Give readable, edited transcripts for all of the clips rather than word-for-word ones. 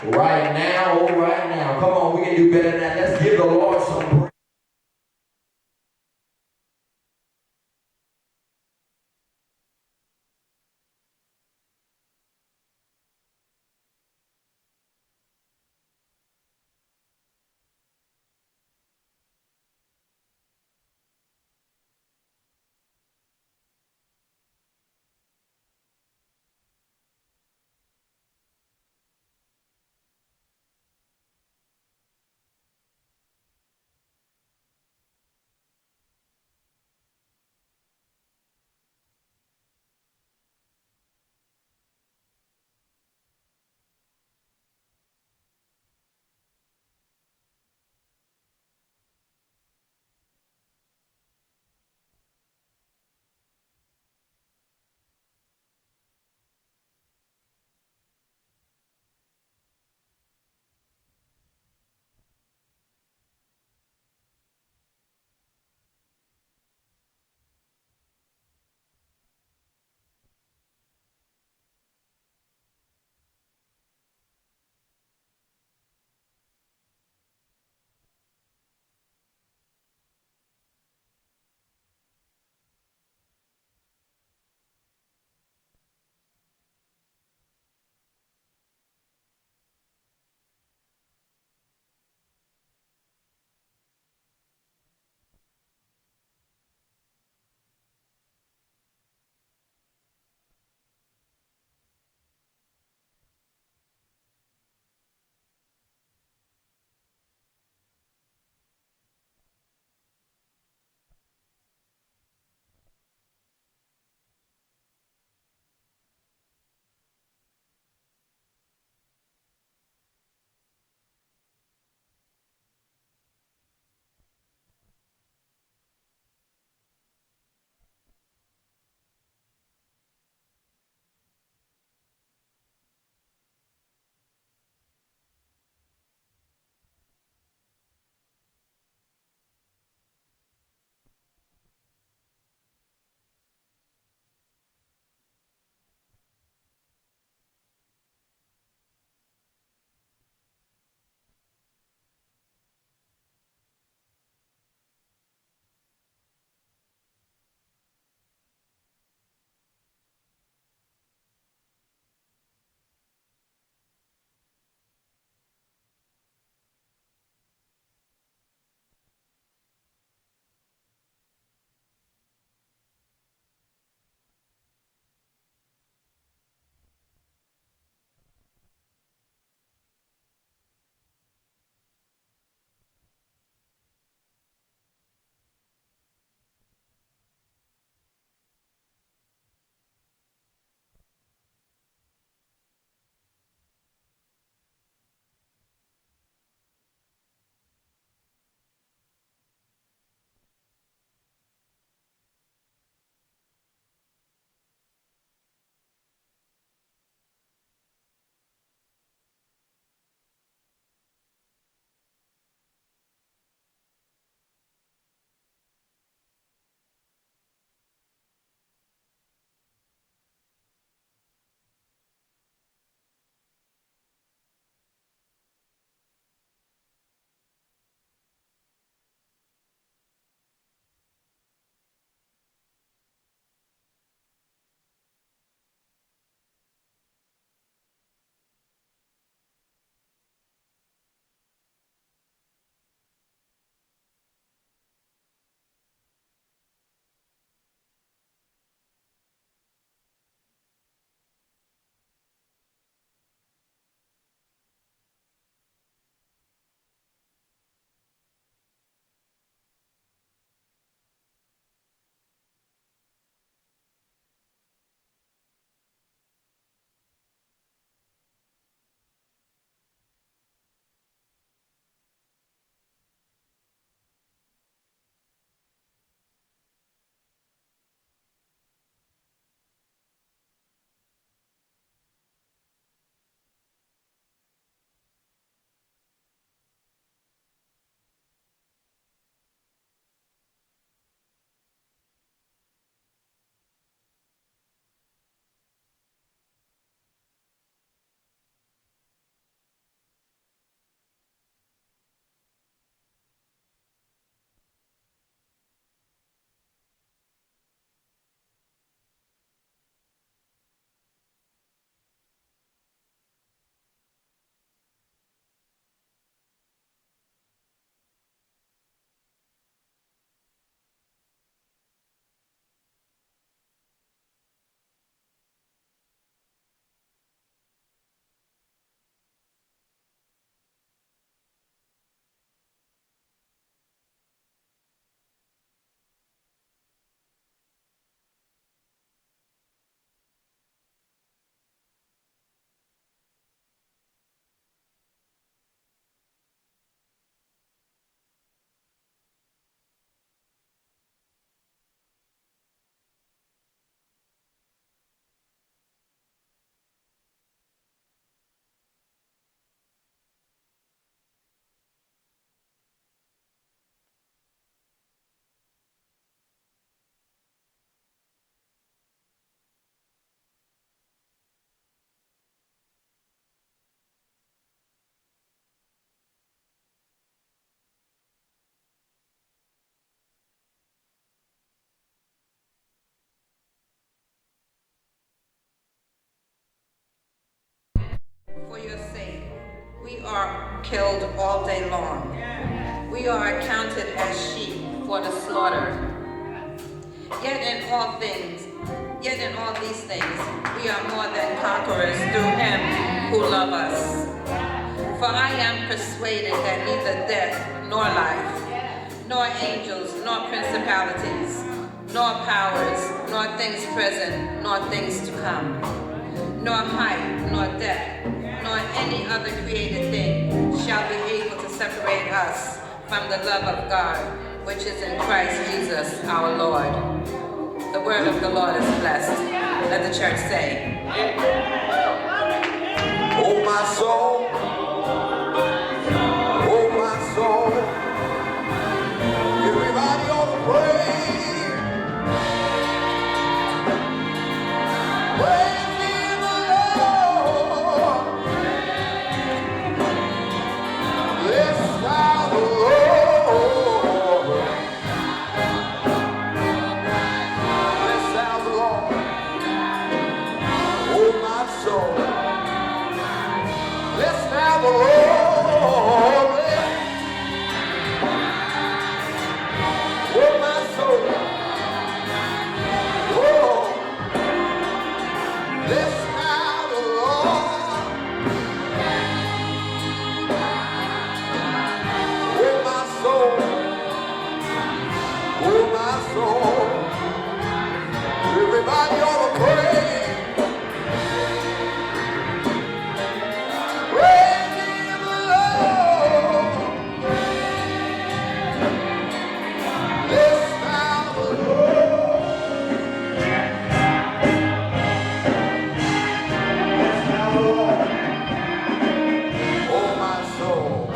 Right now, oh, right now. Come on, we can do better than that. Let's give the Lord some praise. are killed all day long. We are accounted as sheep for the slaughter. Yet in all these things, we are more than conquerors through him who loves us. For I am persuaded that neither death nor life, nor angels, nor principalities, nor powers, nor things present, nor things to come, nor height, nor depth, nor any other created thing shall be able to separate us from the love of God, which is in Christ Jesus our Lord. The word of the Lord is blessed. Let the church say, Oh my soul, oh my soul, everybody ought to pray. Praise ye the Lord. Bless thou the Lord. Bless thou the Lord, oh my soul. Bless thou the Lord. Oh my soul. Oh, bless thou the Lord. Oh my soul. Oh my soul. Everybody ought to pray. Praise ye the Lord. Bless thou the Lord. Bless thou the Lord. Oh my soul.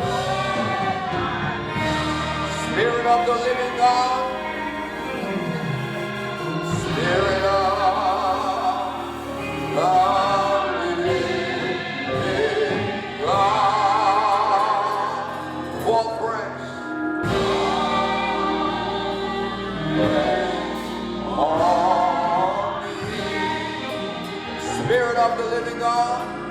Spirit of the living God. Spirit of the living God, fall fresh on me. Spirit of the living God,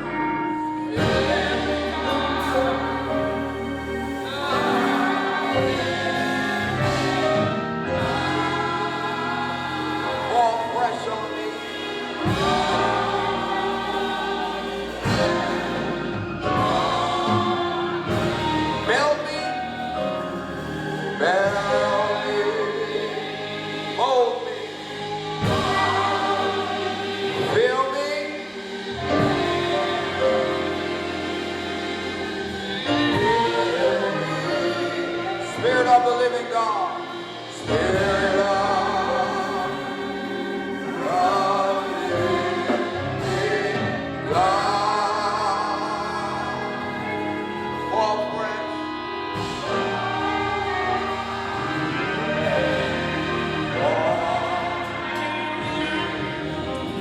fall fresh on me. Melt me, mold me, fill me, Spirit of the living God, Spirit of the living God, fall fresh.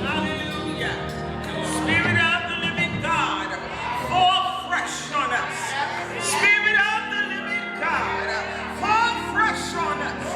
Hallelujah. Spirit of the living God, fall fresh on us. Spirit of the living God, fall fresh on us.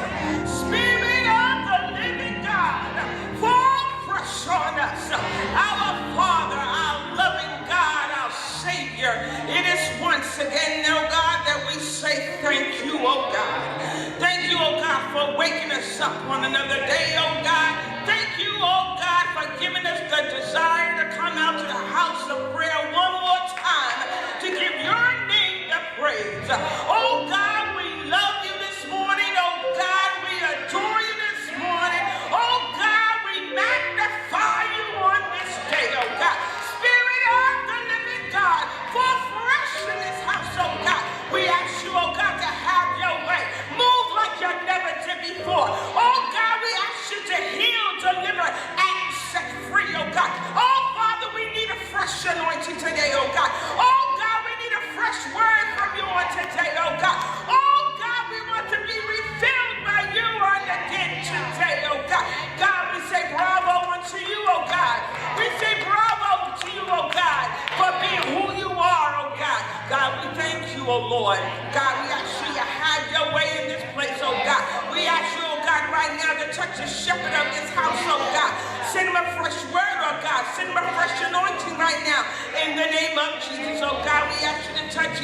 Spirit of the living God, fall fresh on us. Our Father, our loving God, our Savior, it is once again, oh God, that we say thank you, oh God. Thank you, oh God, for waking us up on another day, oh God. Thank you, oh God, for giving us the desire to come out to the house of prayer one more time to give your name the praise. Oh God, we love you this morning. Oh God, we adore you this morning. Oh God, we magnify you on this day, oh God. Spirit of the living God, fall fresh in this house, oh God. We ask you, oh God, to have your way. Move like you never did before. Oh God, we ask you to heal, deliver, and set free, oh God. Oh Father, we need a fresh anointing today, oh God. Oh God, we need a fresh word from you on today, oh God. Oh God, we want to be refilled by you on again today, oh God. God, we say bravo unto you, oh God. We say bravo to you, oh God, for being who you are, oh God. God, we thank you, oh Lord. God, we ask you to have your way in this place, oh God. We ask you, oh God, right now to touch the shepherd of this house, oh God. Send him a fresh word, oh God. Send him a fresh anointing right now. In the name of Jesus, oh God, we ask you to touch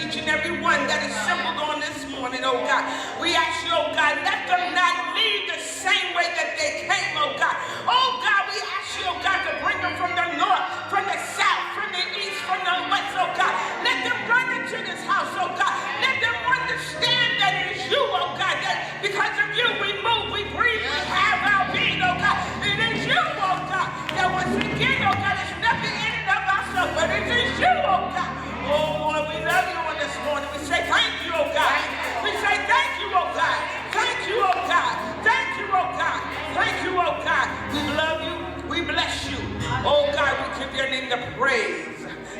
We ask you, oh God, let them not leave the same way that they came, oh God. Oh God, we ask you, oh God, to bring them from the north, from the south, from the east, from the west, oh God. Let them run into this house, oh God. Let them understand that it is you, oh God, that because of you we move, we breathe, we have our being, oh God. It is you, oh God, that once again, oh God, it's nothing in and of ourselves, but it is you, oh God. Oh Lord, we love you on this morning. We say thank you, oh God. We say thank you, oh God. Thank you, oh God. Thank you, oh God. Thank you, oh God. We love you. We bless you. Oh God, we give your name the praise.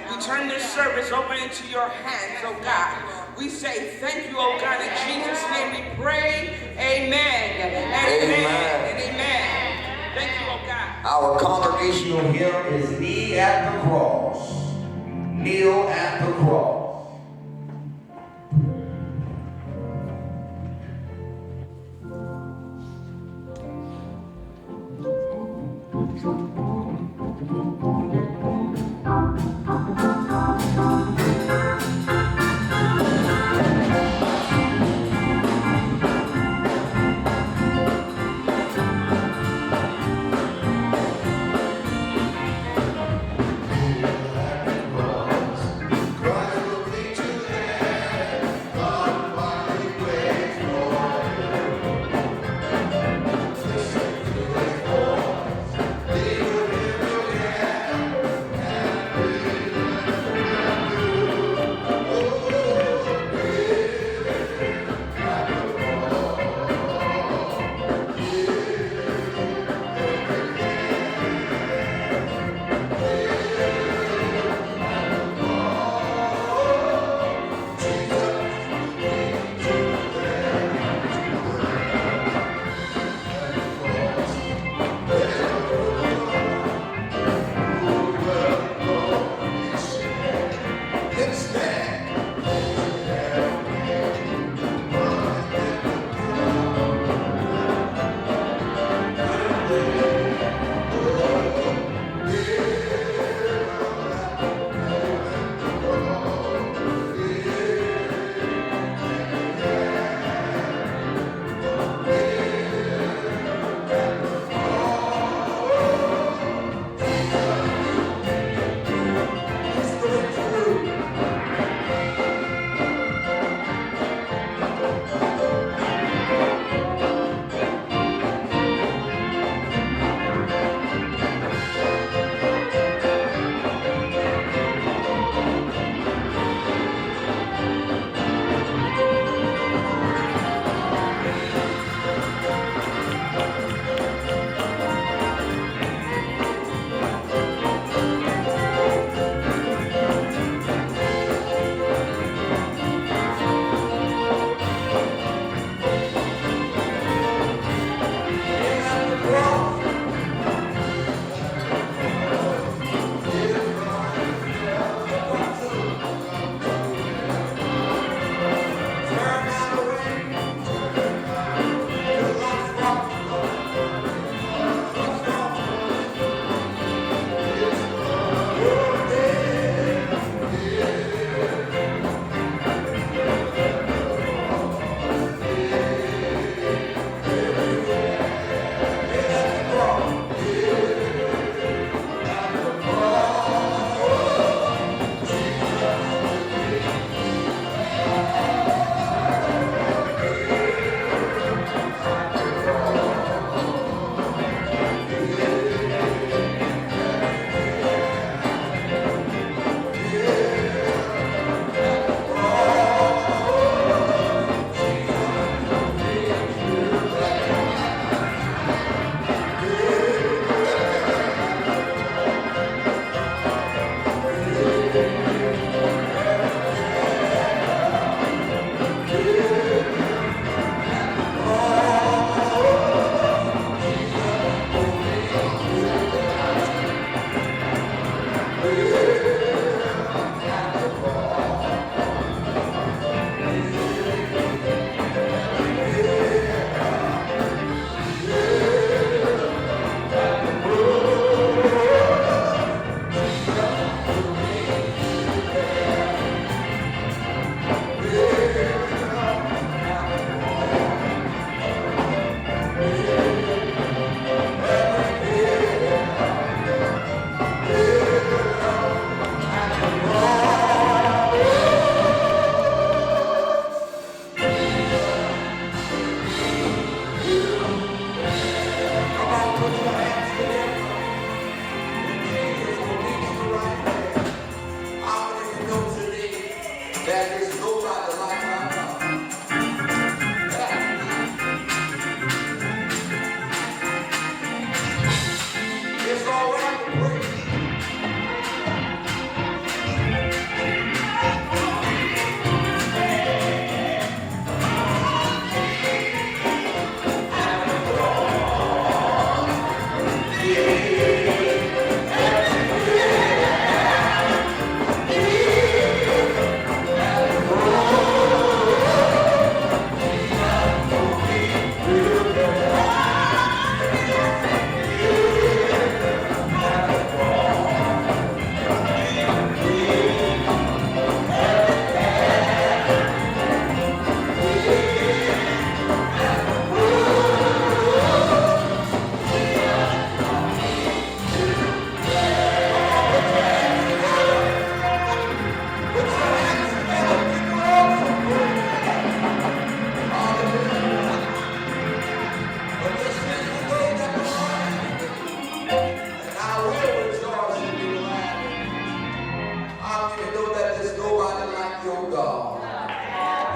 We turn this service over into your hands, oh God. We say thank you, oh God. In Jesus' name we pray. Amen. And amen. And amen. Thank you, oh God. Our congregational hymn is Kneel at the Cross. Kneel at the cross. Christ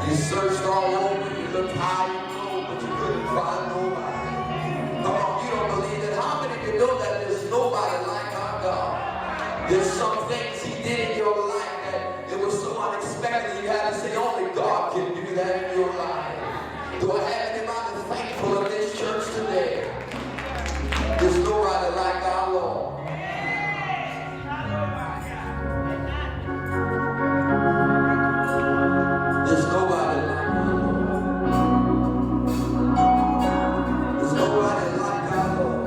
You searched all over, you looked high and low, but you couldn't find nobody. Come on, you don't believe it. How many of you know that there's nobody like our God? There's some things he did in your life that it was so unexpected you had to say only God can do that in your life. Do I have anybody thankful in this church today? There's nobody like our Lord. There's nobody like our Lord. There's nobody like our Lord.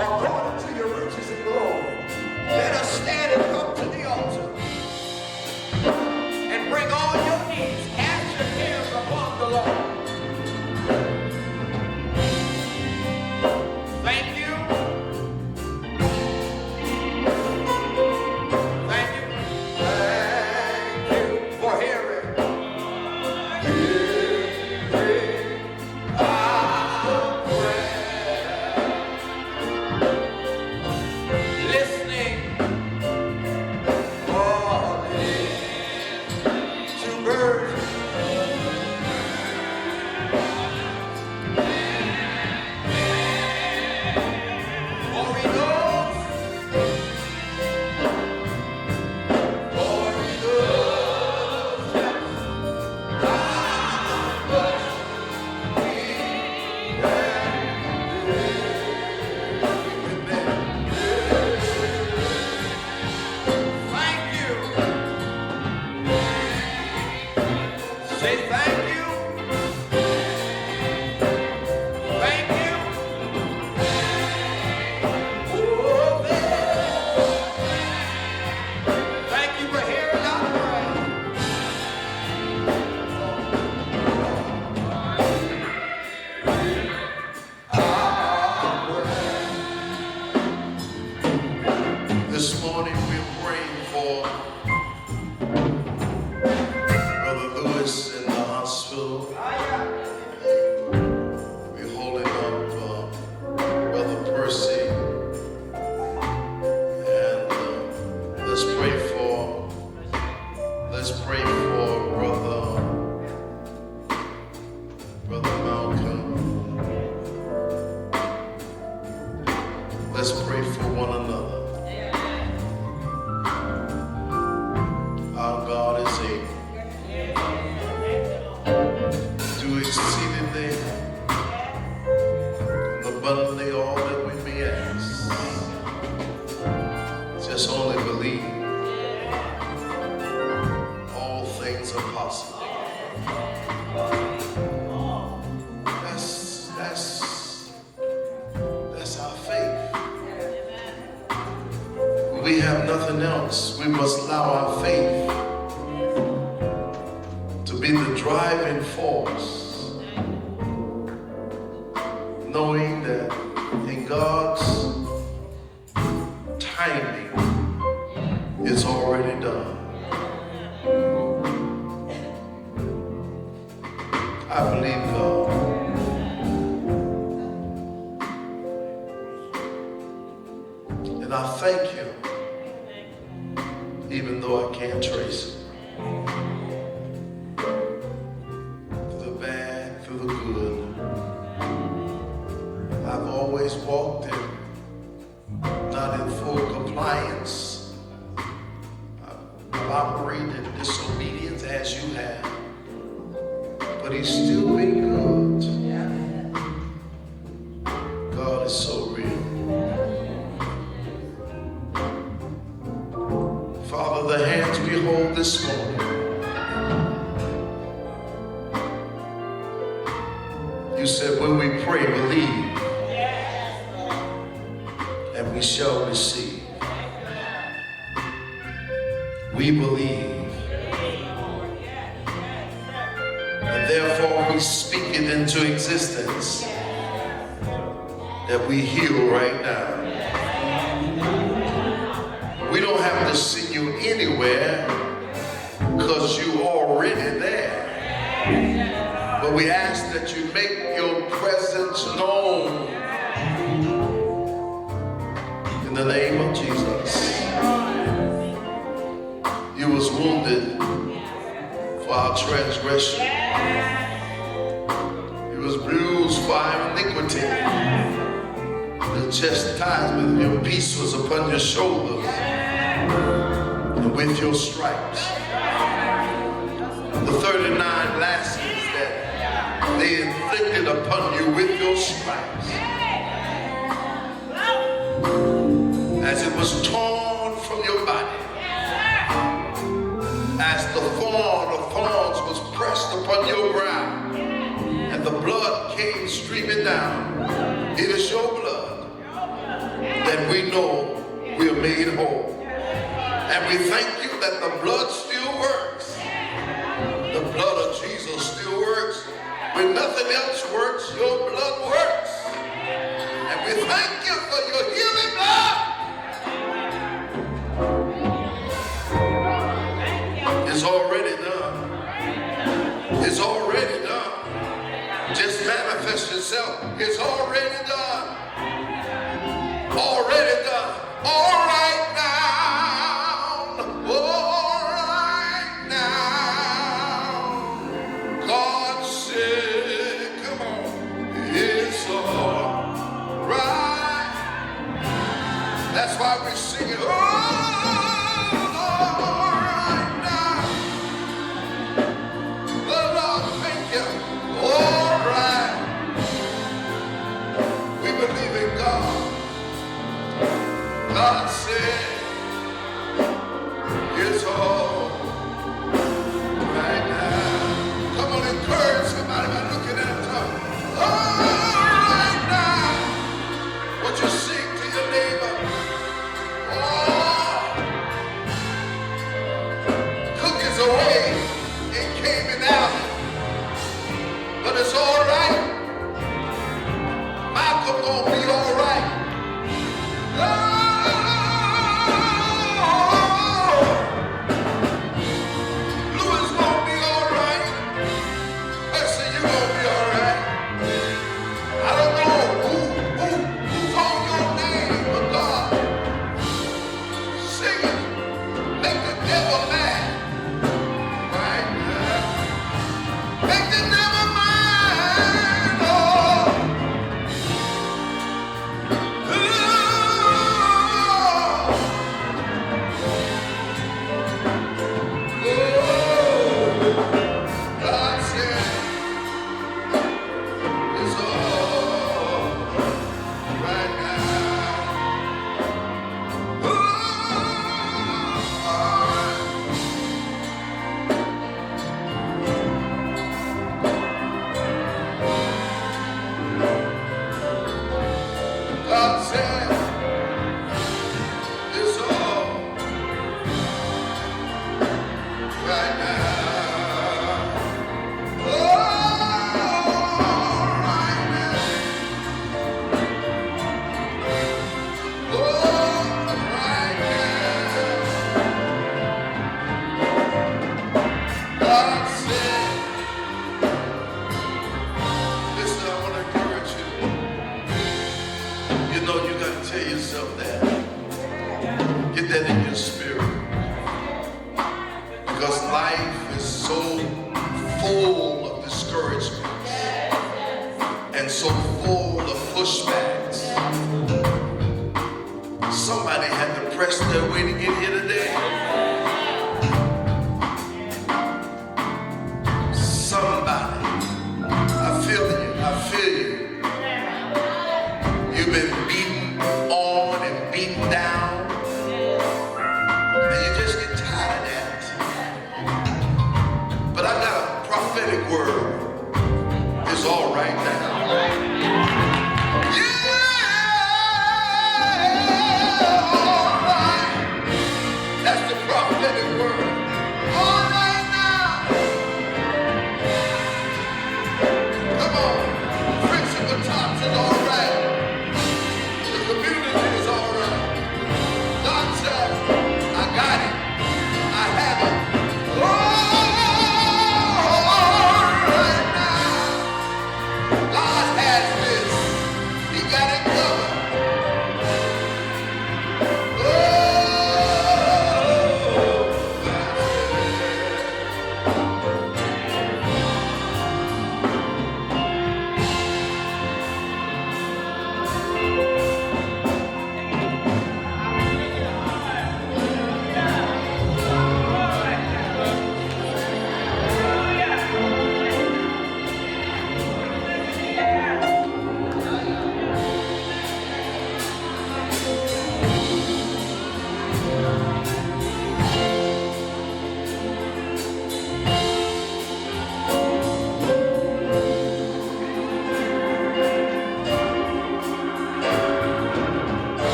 according to your riches and glory. Let us stand and come to the altar and bring all your needs. Cast your cares upon the Lord. Thank you. Thank you. Thank you for hearing. Our prayer. Listening. Two birds. Glory goes. Glory goes. Thank you. Say thank you. Thank you. Oh, thank you for hearing our prayer. This morning we're praying for Brother Lewis in the hospital. We're holding up Brother Percy. And let's pray for Brother Malcolm. Let's pray for one another. Our God is able to do exceedingly and abundantly all that we may ask. Just only believe. All things are possible. That's our faith. We have nothing else. We must allow our faith to be the driving force, knowing that in God's timing it's already done. I believe God. And I thank Him, even though I can't trace it. Through the bad, through the good, I've always walked in, not in full compliance. I've operated in disobedience as you have. But He's still been good. God is so real. Father, the hands we hold this morning, you said when we pray, believe, and we shall receive. We believe. And therefore we speak it into existence that we heal right now. We don't have to send you anywhere because you're already there. But we ask that you make your presence known in the name of Jesus. You was wounded for our transgression. He was bruised for our iniquity. The chastisement of your peace was upon your shoulders, and with your stripes, the 39 lashes that they inflicted upon you with your stripes, as it was torn from your body, as the thorn of thorns was pressed upon your brow, and the blood came streaming down. It is your blood we know we're made whole. And we thank you that the blood still works. The blood of Jesus still works. When nothing else works, your blood works. And we thank you for your healing blood. It's already done. It's already done. Just manifest yourself. It's already done. Already done. All right now. All right now. God said, come on. It's all right. That's why we sing it. Oh, all right now. The Lord, thank you. All right. We believe in God. God said, it's all right now. Come on, encourage somebody by looking at them. All right now. What you sing to your neighbor? Oh, cookies away and came in out. But it's all right. Malcolm gonna be all right. Louis gonna be all right. Percy, you gonna be all right. I don't know who called your name, but God, sing it. Make the devil mad. Right now. Make the devil mad. Oh. God said, it's all right now. All right. God said, it's all right now. God said, listen, I want to encourage you. You know you got to tell yourself that. Get that in your spirit. Because life is so full of discouragements and so full of pushbacks. Somebody had to press their way to get here today. Somebody. I feel you. I feel you. You've been beaten on and beaten down. And you just get tired of that. But I got a prophetic word. It's all right now. Yeah, all right. That's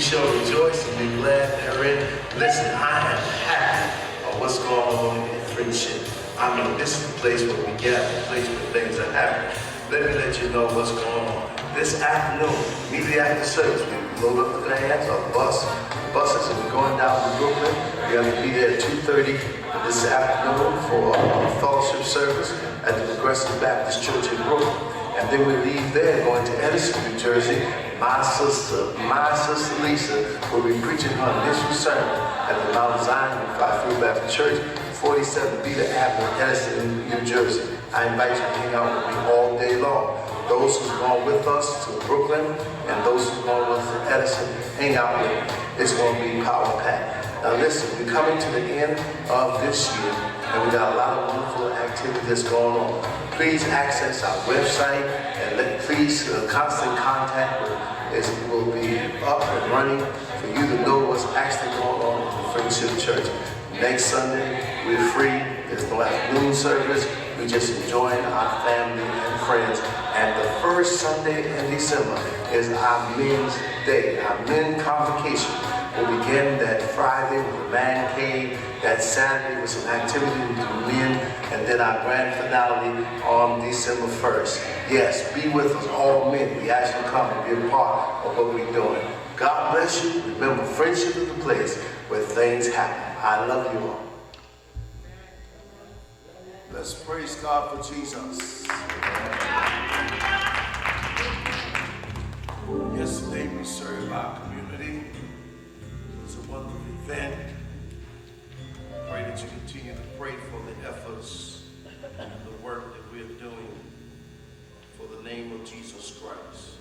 shall rejoice and be glad therein. Listen, I am happy of what's going on in Friendship. I mean, this is the place where we gather, the place where things are happening. Let me let you know what's going on. This afternoon, immediately after service, we load up the vans or buses, and we're going down to Brooklyn. We have to be there at 2:30 this afternoon for a fellowship service at the Progressive Baptist Church in Brooklyn. And then we leave there going to Edison, New Jersey. My sister Lisa will be preaching her initial sermon at the Mount Zion Unified Free Baptist Church, 47 Beta Avenue, Edison, New Jersey. I invite you to hang out with me all day long. Those who's going with us to Brooklyn and those who's going with us to Edison, hang out with me. It's going to be power packed. Now listen, we're coming to the end of this year, and we got a lot of wonderful activity that's going on. Please access our website and please constant contact with us. Will be up and running for you to know what's actually going on in the Friendship Church. Next Sunday, we're free. There's no afternoon service. We're just enjoying our family and friends. And the first Sunday in December is our Men's Day, our men convocation. We'll begin that Friday with the man cave, that Saturday with some activity with the men, and then our grand finale on December 1st. Yes, be with us, all men. We ask you to come and be a part of what we're doing. God bless you. Remember, Friendship is the place where things happen. I love you all. Let's praise God for Jesus. Yesterday we served our community. It was a wonderful event. I pray that you continue to pray for the efforts and the work that we're doing for the name of Jesus Christ.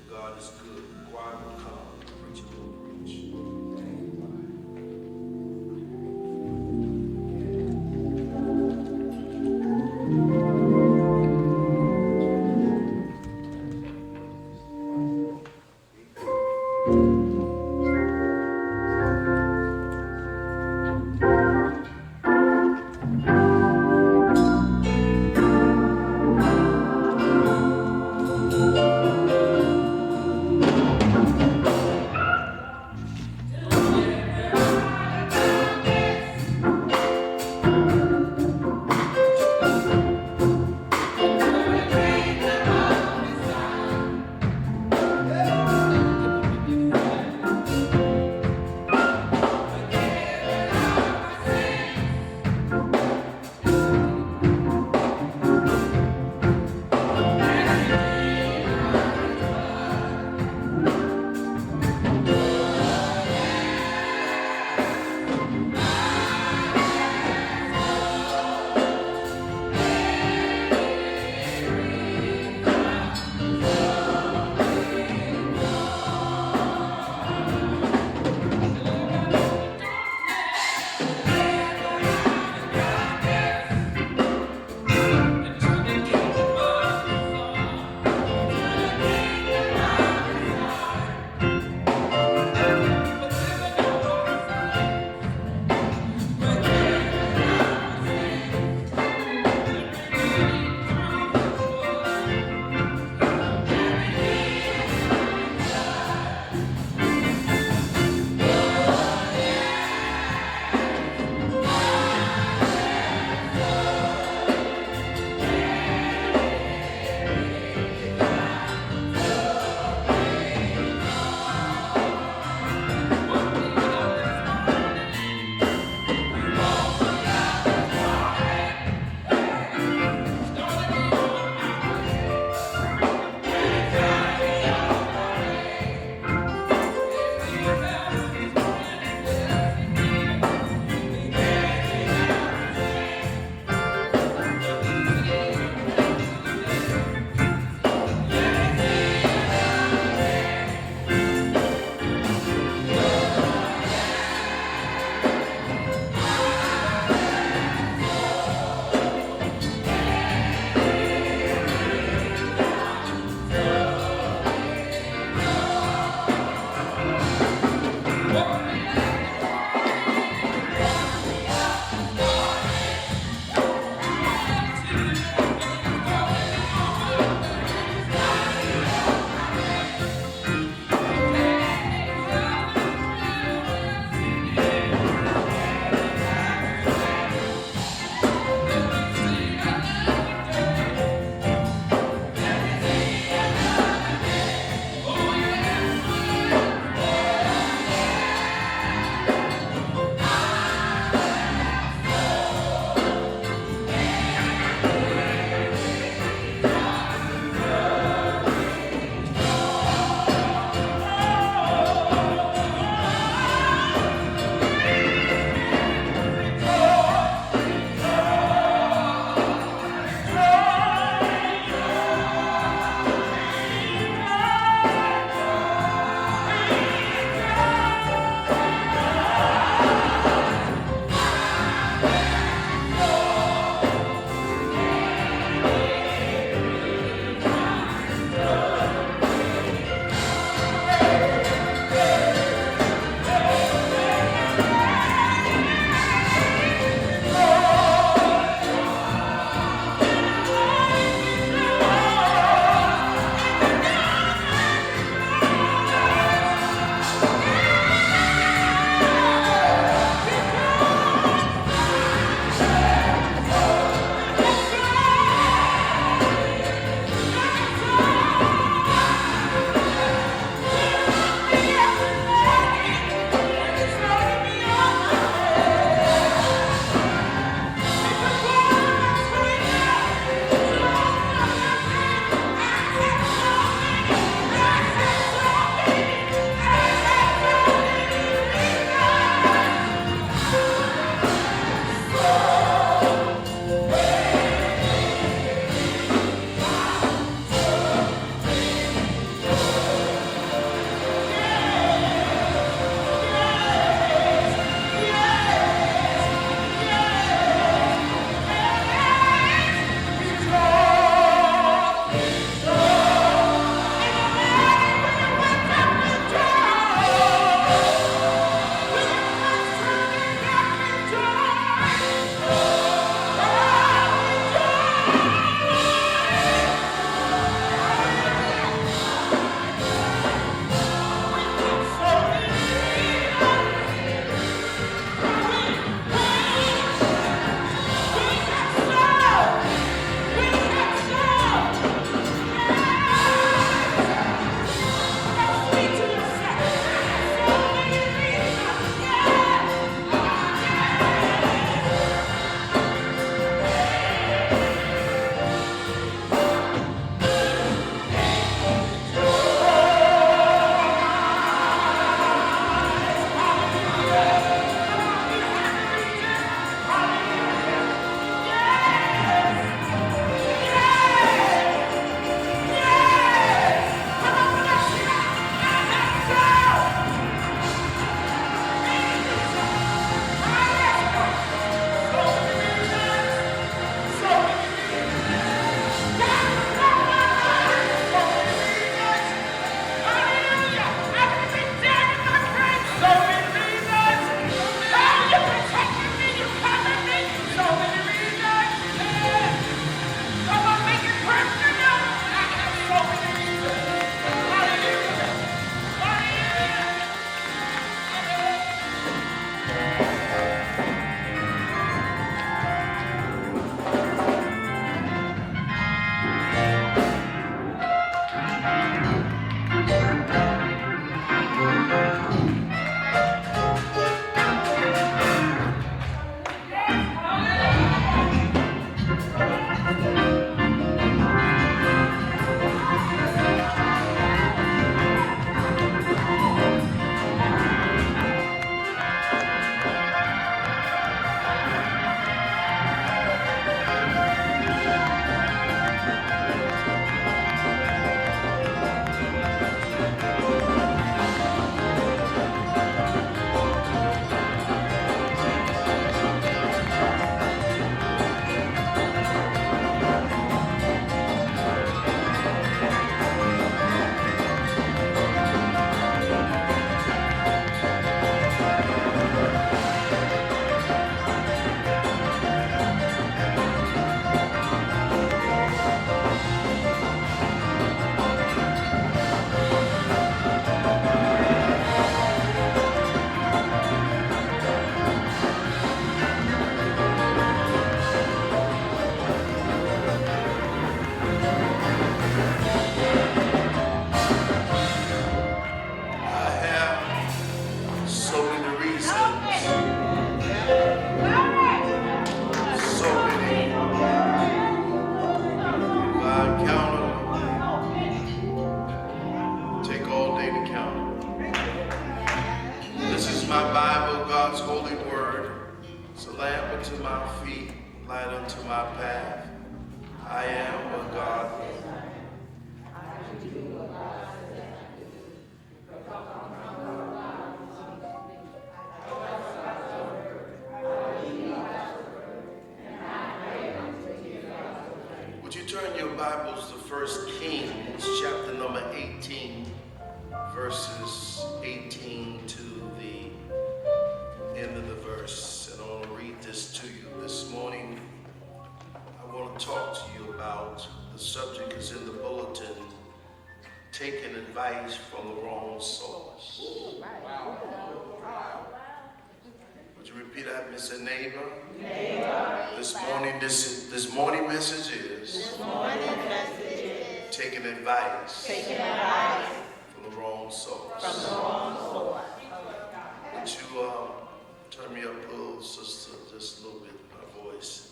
For God is good. The choir will come. The preacher will preach. a lamp unto my feet, light unto my path. I am what God is. Would you turn your Bibles to 1 Kings chapter number 18, verses 18 to the end of the verse. And I want to read this to you this morning. I want to talk to you about, the subject is in the bulletin, taking advice from the wrong source. Would you repeat that, Mr. Neighbor? This morning message is taking advice from the wrong source. Would you turn me up a little, sister, just a little bit, my voice.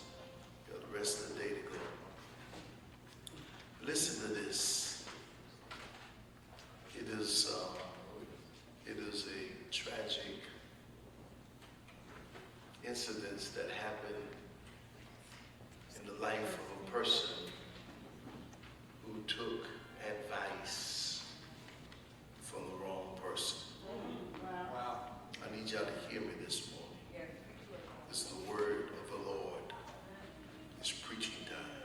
Got the rest of the day to go. Listen to this. It is a tragic incident that happened in the life of a person who took advice from the wrong person. I need y'all to hear me this morning. It's the word of the Lord. It's preaching time.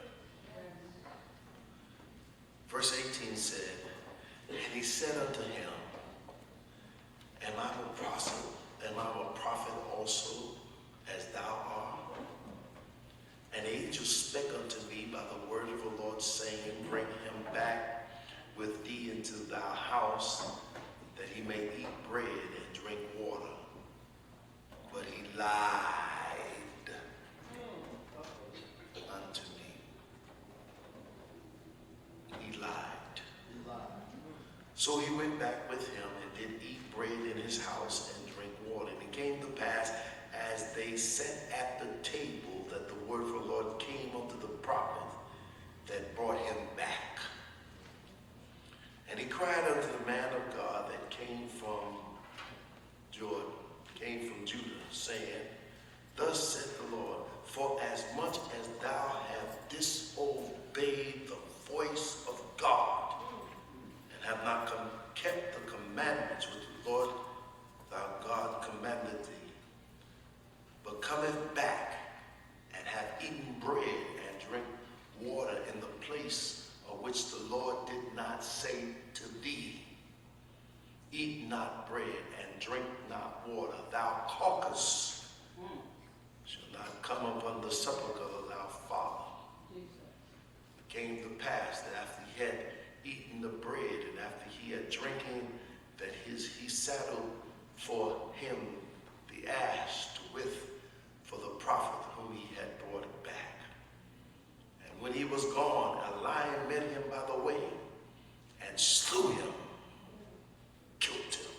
Verse 18 said, and he said unto him, Am I a prophet also, as thou art? An angel spake unto me by the word of the Lord, saying, Bring him back with thee into thy house, that he may eat bread and drink water. But he lied unto me. He lied. So he went back with him and did eat bread in his house and drink water. And it came to pass, as they sat at the table, that the word of the Lord came unto the prophet that brought him back. And he cried unto the man of God that came from Jordan, came from Judah, saying, Thus saith the Lord, for as much as thou hast disobeyed the voice of God, and have not kept the commandments which the Lord thy God commanded thee, but cometh back and hath eaten bread and drink water in the place of which the Lord did not say to thee, Eat not bread and drink not water, thou carcass shall not come upon the sepulchre of thy father. It came to pass that after he had eaten the bread and after he had drinking, that he saddled for him the ass for the prophet whom he had brought back. And when he was gone, a lion met him by the way and slew him, killed him.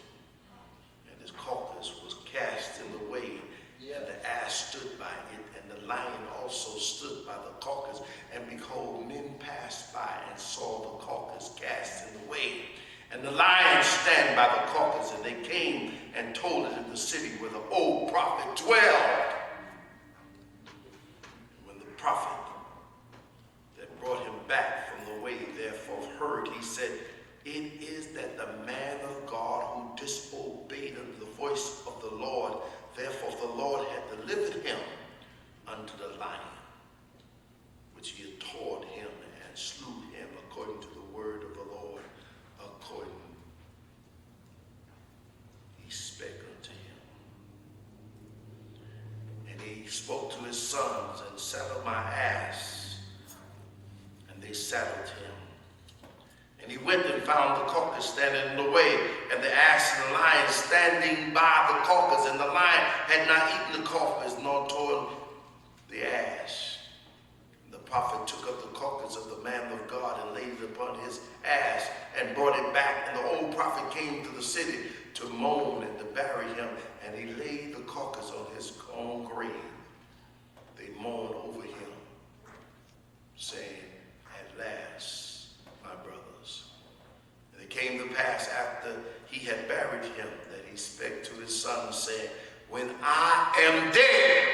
And his carcass was cast in the way, and the ass stood by it, and the lion also stood by the carcass. And behold, men passed by and saw the carcass cast in the way, and the lion stand by the carcass, and they came and told it in the city where the old prophet dwelled. When the prophet that brought him back from the way therefore heard, he said, It is that the man of God who disobeyed unto the voice of the Lord, therefore the Lord had delivered him unto the lion, which he had taught him and slew him according to the word of the Lord, according he spake unto him. And he spoke to his sons, and saddled my ass, and they saddled him. And he went and found the carcass standing in the way, and the ass and the lion standing by the carcass, and the lion had not eaten the carcass, nor torn the ass. And the prophet took up the carcass of the man of God and laid it upon his ass and brought it back. And the old prophet came to the city to mourn and to bury him, and he laid the carcass on his own grave. They mourned over him, saying, At last, my brothers. And it came to pass after he had buried him that he spake to his son, saying, When I am dead,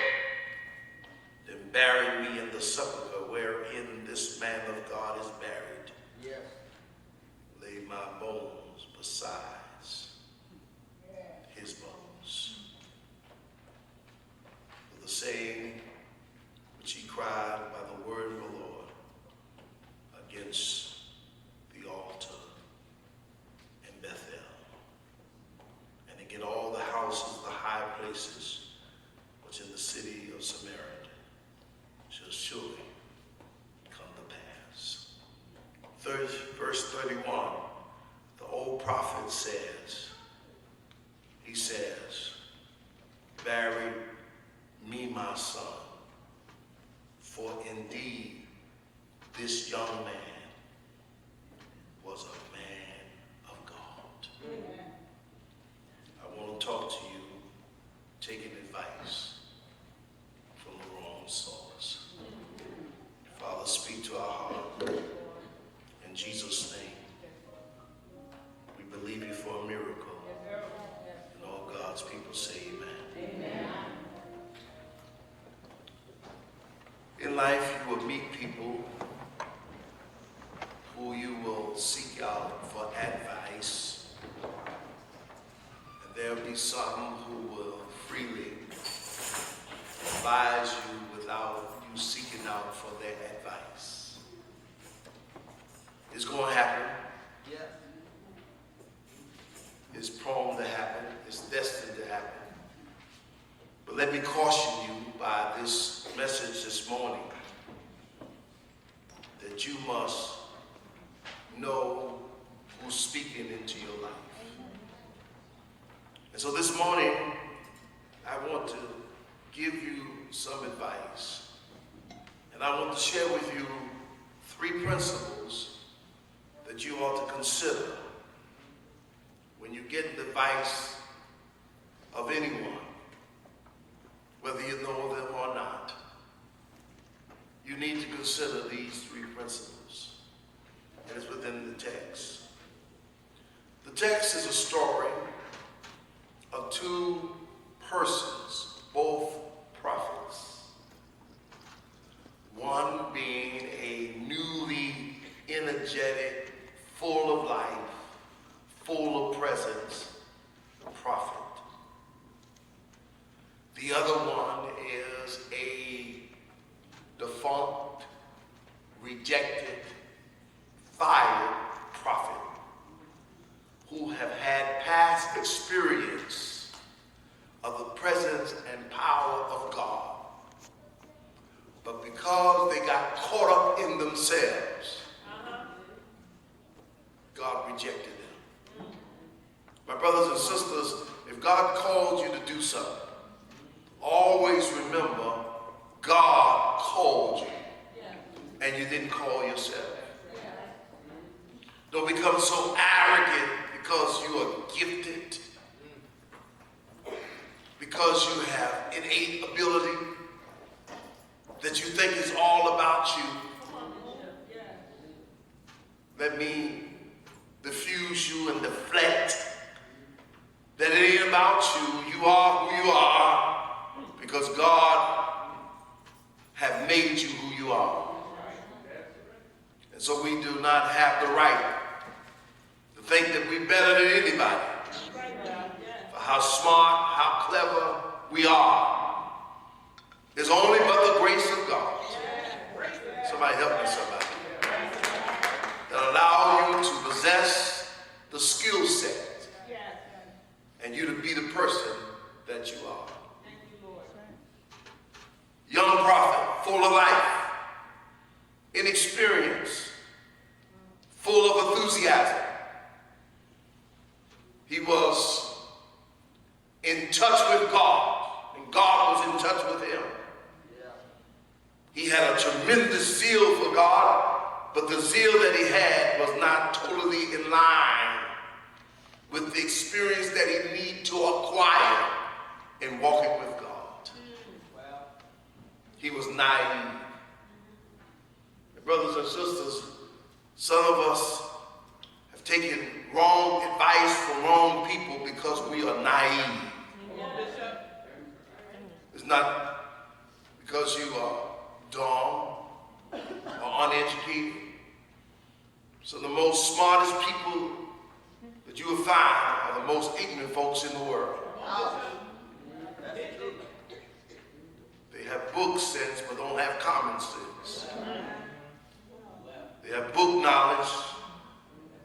my son, for indeed this young man was a man of God. I want to talk to you taking advice from the wrong source. Father, speak to our heart. In Jesus' name, we believe you for a miracle. And all God's people say amen. In life, you will meet people who you will seek out for advice. And there will be some who will freely advise you without you seeking out for their advice. It's going to happen. It's prone to happen. It's destined to happen. But let me caution you by this message this morning that you must know who's speaking into your life. And so this morning, I want to give you some advice. And I want to share with you 3 principles that you ought to consider when you get the advice of anyone, whether you know them or not. You need to consider these 3 principles. And it's within the text. The text is a story of 2 persons, both prophets. One being a newly energetic, full of life, full of presence prophet. The other one is a defunct, rejected, fired prophet who have had past experience of the presence and power of God. But because they got caught up in themselves, God rejected them. My brothers and sisters, if God called you to do something, always remember God called you and you didn't call yourself. Don't become so arrogant because you are gifted, because you have innate ability, that you think it's all about you. Let me diffuse you and deflect that it ain't about you. You are who you are because God have made you who you are. And so we do not have the right to think that we're better than anybody for how smart, how clever we are. It's only but the grace of God. Somebody help me, somebody. That allow you to possess the skill set and you to be the person that you are. Young prophet, full of life, inexperienced, full of enthusiasm. He was in touch with God, and God was in touch with him. He had a tremendous zeal for God, but the zeal that he had was not totally in line with the experience that he needed to acquire in walking with God. He was naive. Brothers and sisters, some of us have taken wrong advice from wrong people because we are naive. It's not because you are dumb or uneducated. So the most smartest people that you will find are the most ignorant folks in the world. They have book sense but don't have common sense. They have book knowledge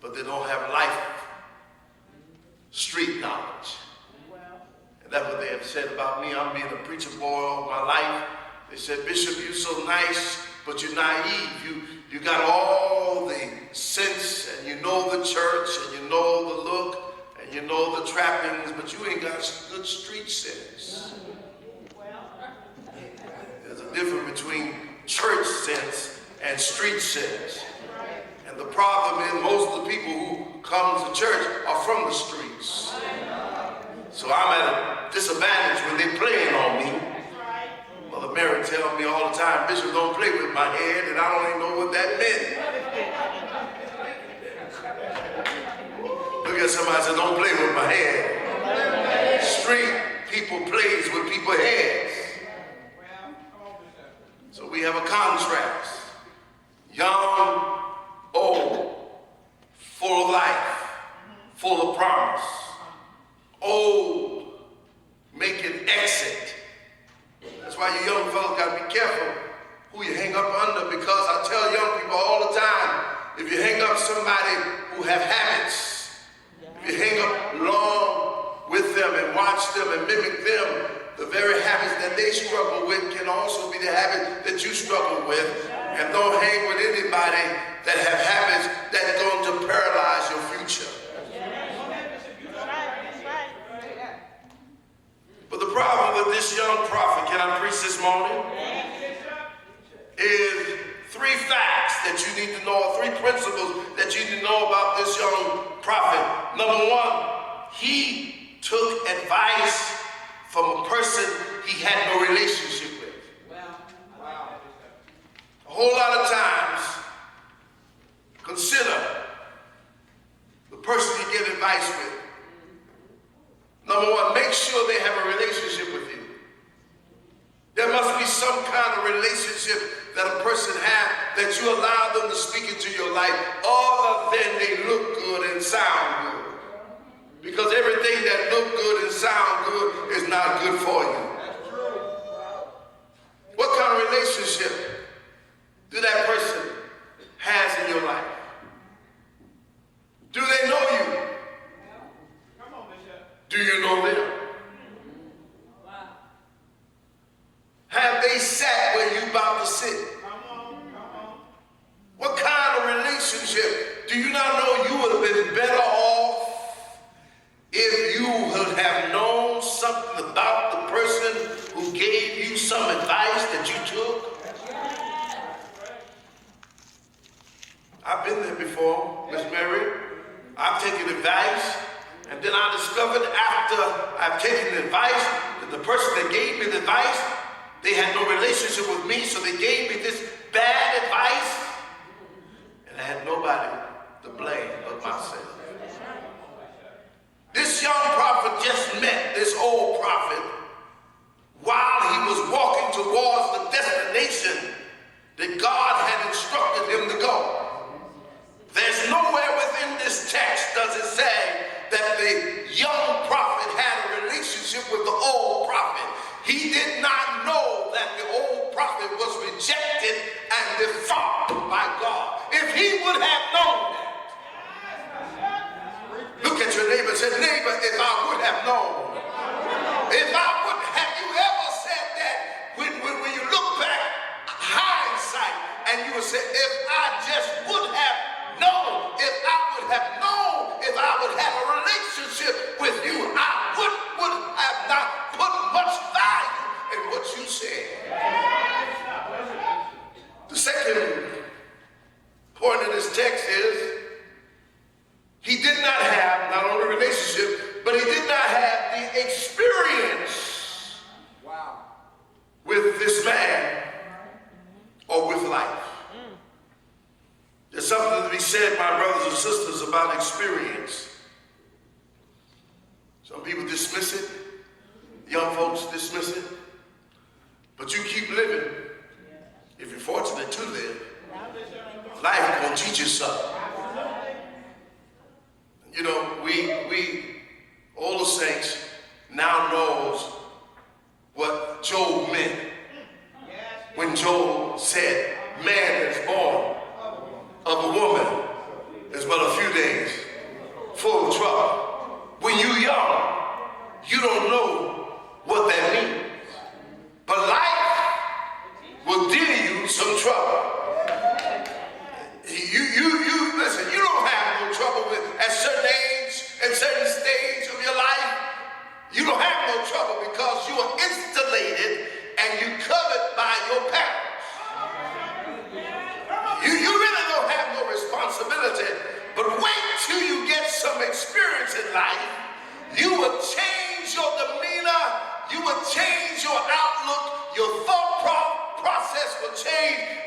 but they don't have life, street knowledge. And that's what they have said about me. I'm being a preacher boy all my life. They said, Bishop, you're so nice, but you're naive. You got all the sense, and you know the church, and you know the look, and you know the trappings, but you ain't got good street sense. difference between church sense and street sense. And the problem is most of the people who come to church are from the streets. So I'm at a disadvantage when they're playing on me. Mother Mary tells me all the time, Bishop, don't play with my head, and I don't even know what that meant. Look at somebody and say, don't play with my head. Street people plays with people's heads. So we have a contrast. Young, old, full of life, full of promise. Old, make an exit. That's why you young fellas got to be careful who you hang up under, because I tell young people all the time, if you hang up somebody who have habits, if you hang up long with them and watch them and mimic them, the very habits that they struggle with can also be the habits that you struggle with. And don't hang with anybody that have habits that's going to paralyze your future. But the problem with this young prophet, can I preach this morning? Is 3 facts that you need to know, 3 principles that you need to know about this young prophet. Number 1, he took advice from a person he had no relationship with. A whole lot of times, consider the person you get advice with. Number 1, make sure they have a relationship with you. There must be some kind of relationship that a person has that you allow them to speak into your life other than they look good and sound good. Because everything that look good and sound good is not good for you. What kind of relationship do that person has in your life? Do they know you? Do you know them? Have they sat where you about to sit? What kind of relationship? Do you not know you would have been better off if you would have known something about the person who gave you some advice that you took? I've been there before, Miss Mary. I've taken advice, and then I discovered after I've taken the advice that the person that gave me the advice, they had no relationship with me, so they gave me this bad advice, and I had nobody to blame but myself. This young prophet just met this old prophet while he was walking towards the destination that God had instructed him to go. There's nowhere within this text does it say that the young prophet had a relationship with the old prophet. He did not know that the old prophet was rejected and defunct by God. If he would have known that, look at your neighbor and say, neighbor, if I would have known, if I would have, you ever said that when you look back, hindsight, and you would say, if I just would have known, if I would have known, if I would have a relationship with you, I would have not put much value in what you said. The second point of this text is he did not have not only a relationship, but he did not have the experience with this man or with life. There's something to be said, my brothers and sisters, about experience. Some people dismiss it. Young folks dismiss it. But you keep living. If you're fortunate to live, life will teach you something. You know, we all the saints now knows what Job meant when Job said, man is born of a woman is but a few days full of trouble. When you're young, you don't know what that means. But life will deal you some trouble. You listen, you don't have no trouble with at certain age, at certain stage of your life. You don't have no trouble because you are installated and you covered by your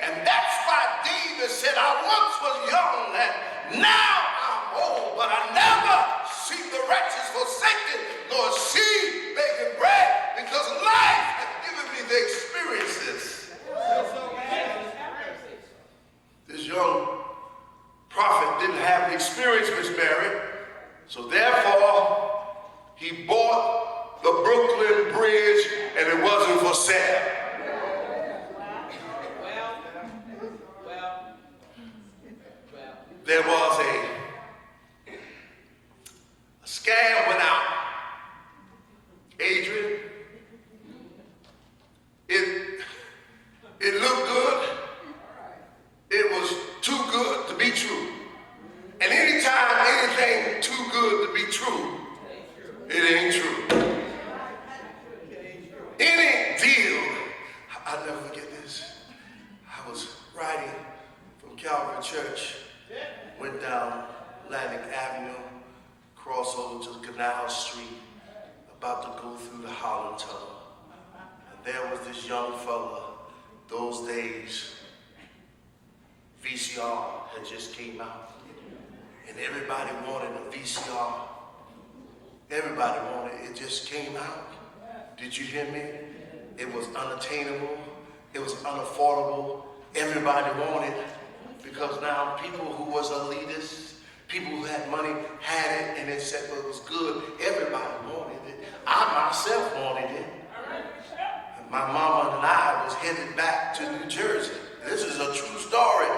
And that's why David said, I once was young and now I'm old, but I never see the righteous forsaken, nor seed begging bread, because life has given me the experiences. This young prophet didn't have the experience, Miss Mary, so therefore he bought the Brooklyn Bridge and it wasn't for sale. There was a scam went out. Adrian, it looked good. It was too good to be true. And anytime anything too good to be true, it ain't true. Any deal, I'll never forget this. I was riding from Calvary Church, went down Atlantic Avenue, crossed over to Canal Street, about to go through the Holland Tunnel. And there was this young fella, those days, VCR had just came out. And everybody wanted a VCR. Everybody wanted it. It just came out. Did you hear me? It was unattainable. It was unaffordable. Everybody wanted it. Because now people who was elitists, people who had money had it, and they said, well, it was good. Everybody wanted it. I myself wanted it. And my mama and I was headed back to New Jersey. This is a true story.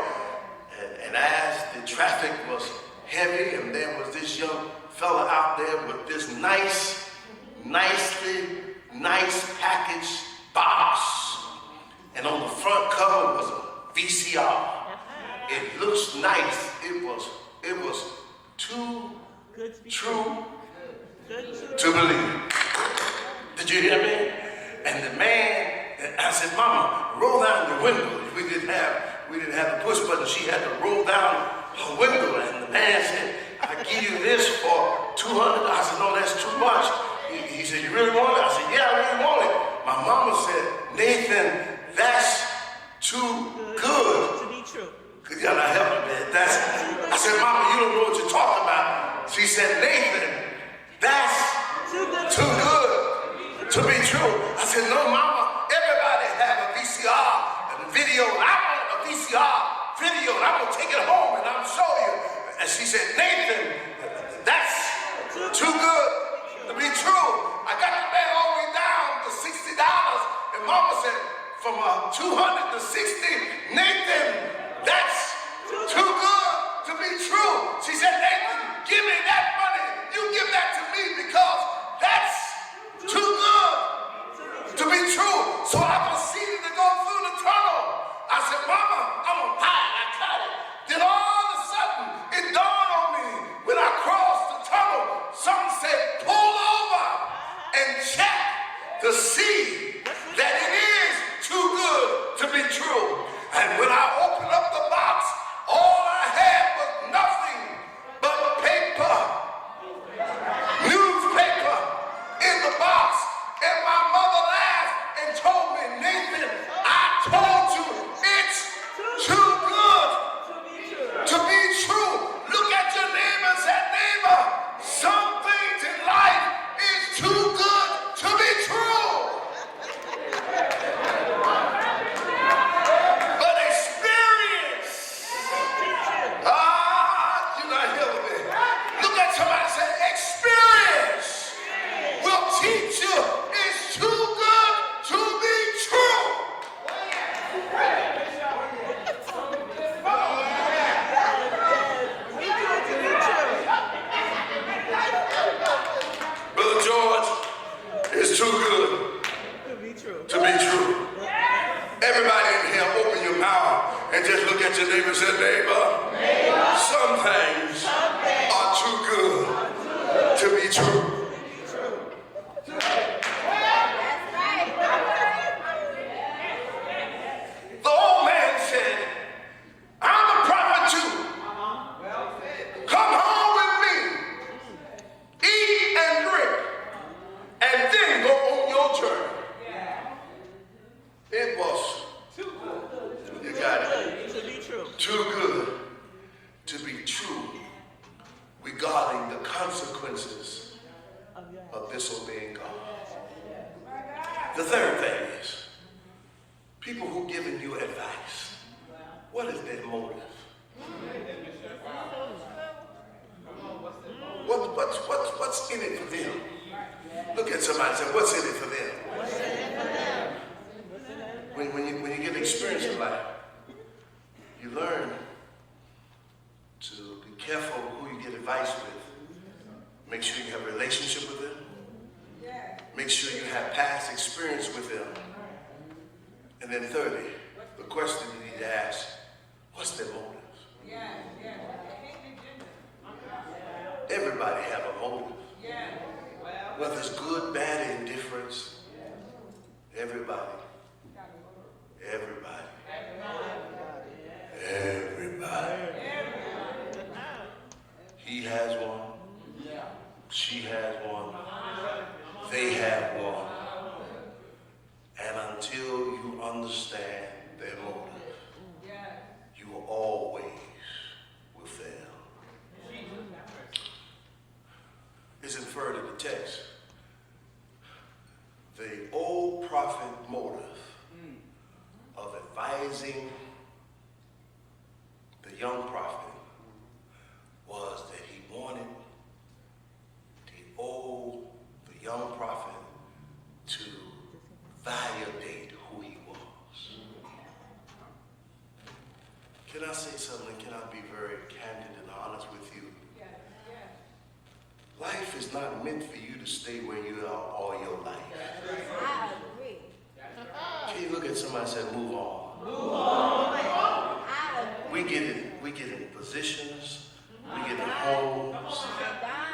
And as the traffic was heavy, and there was this young fella out there with this nice packaged box. And on the front cover was a VCR. It looks nice. It was too true to believe. Did you hear me? And the man, I said, Mama, roll down the window. We didn't have the push button. She had to roll down her window. And the man said, I give you this for $200. I said, no, that's too much. He said, you really want it? I said, yeah, I really want it. My mama said, Nathan, that's too good to be true. Could y'all not help me, man? I said, Mama, you don't know what you're talking about. She said, Nathan, that's too good to be true. I said, no, Mama, everybody have a VCR and a video. I want a VCR video, and I'm going to take it home and I'm going to show you. And she said, Nathan, that's too good to be true. I got the man all the way down to $60. And Mama said, from 200 to 60, Nathan, that's too good to be true. She said, Nathan, give me that money. You give that to me because that's too good to be true. So I proceeded to go through the tunnel. I said, Mama, I'm going to buy it. I got it. Then all of a sudden, it dawned on me when I crossed the tunnel, something said, pull over and check to see that it is too good to be true. And when I opened up the box, all I had was nothing but paper, newspaper in the box. And my mother laughed and told me, Nathan, I told you it's too good to be true. Look at your neighbor and say, neighbor, some things in life is too good to be true. But experience, you're not hearing me. Look at somebody and say, experience will teach you it's too good to be true. Brother George, it's too good to be true. Everybody in here, open your mouth and just look at your neighbor and say, neighbor, some things are too good to be true. The old man said, I'm a prophet too. Come home with me, eat and drink, and then go on your journey. It was too good. You got it. too good to be true regarding the consequences of disobeying God. The third thing is, people who giving you advice, what is their motive? What's in it for them? Look at somebody and say, what's in it for them? When you get experience in life, you learn to be careful who you get advice with. Make sure you have a relationship with them. Make sure you have past experience with them. And then thirdly, the question you need to ask, what's their motives? Everybody have a motive. Whether it's good, bad, indifference, everybody. He has one. She has one. They have one. And until you understand their motive, you always will fail. It's inferred in the text. The old prophet motive of advising the young prophet was that he wanted the young prophet to validate who he was. Can I say something? Can I be very candid and honest with you? Life is not meant for you to stay where you are all your life. I agree. Can you look at somebody and say, move on? Move on. I agree. We get in positions, we get in homes,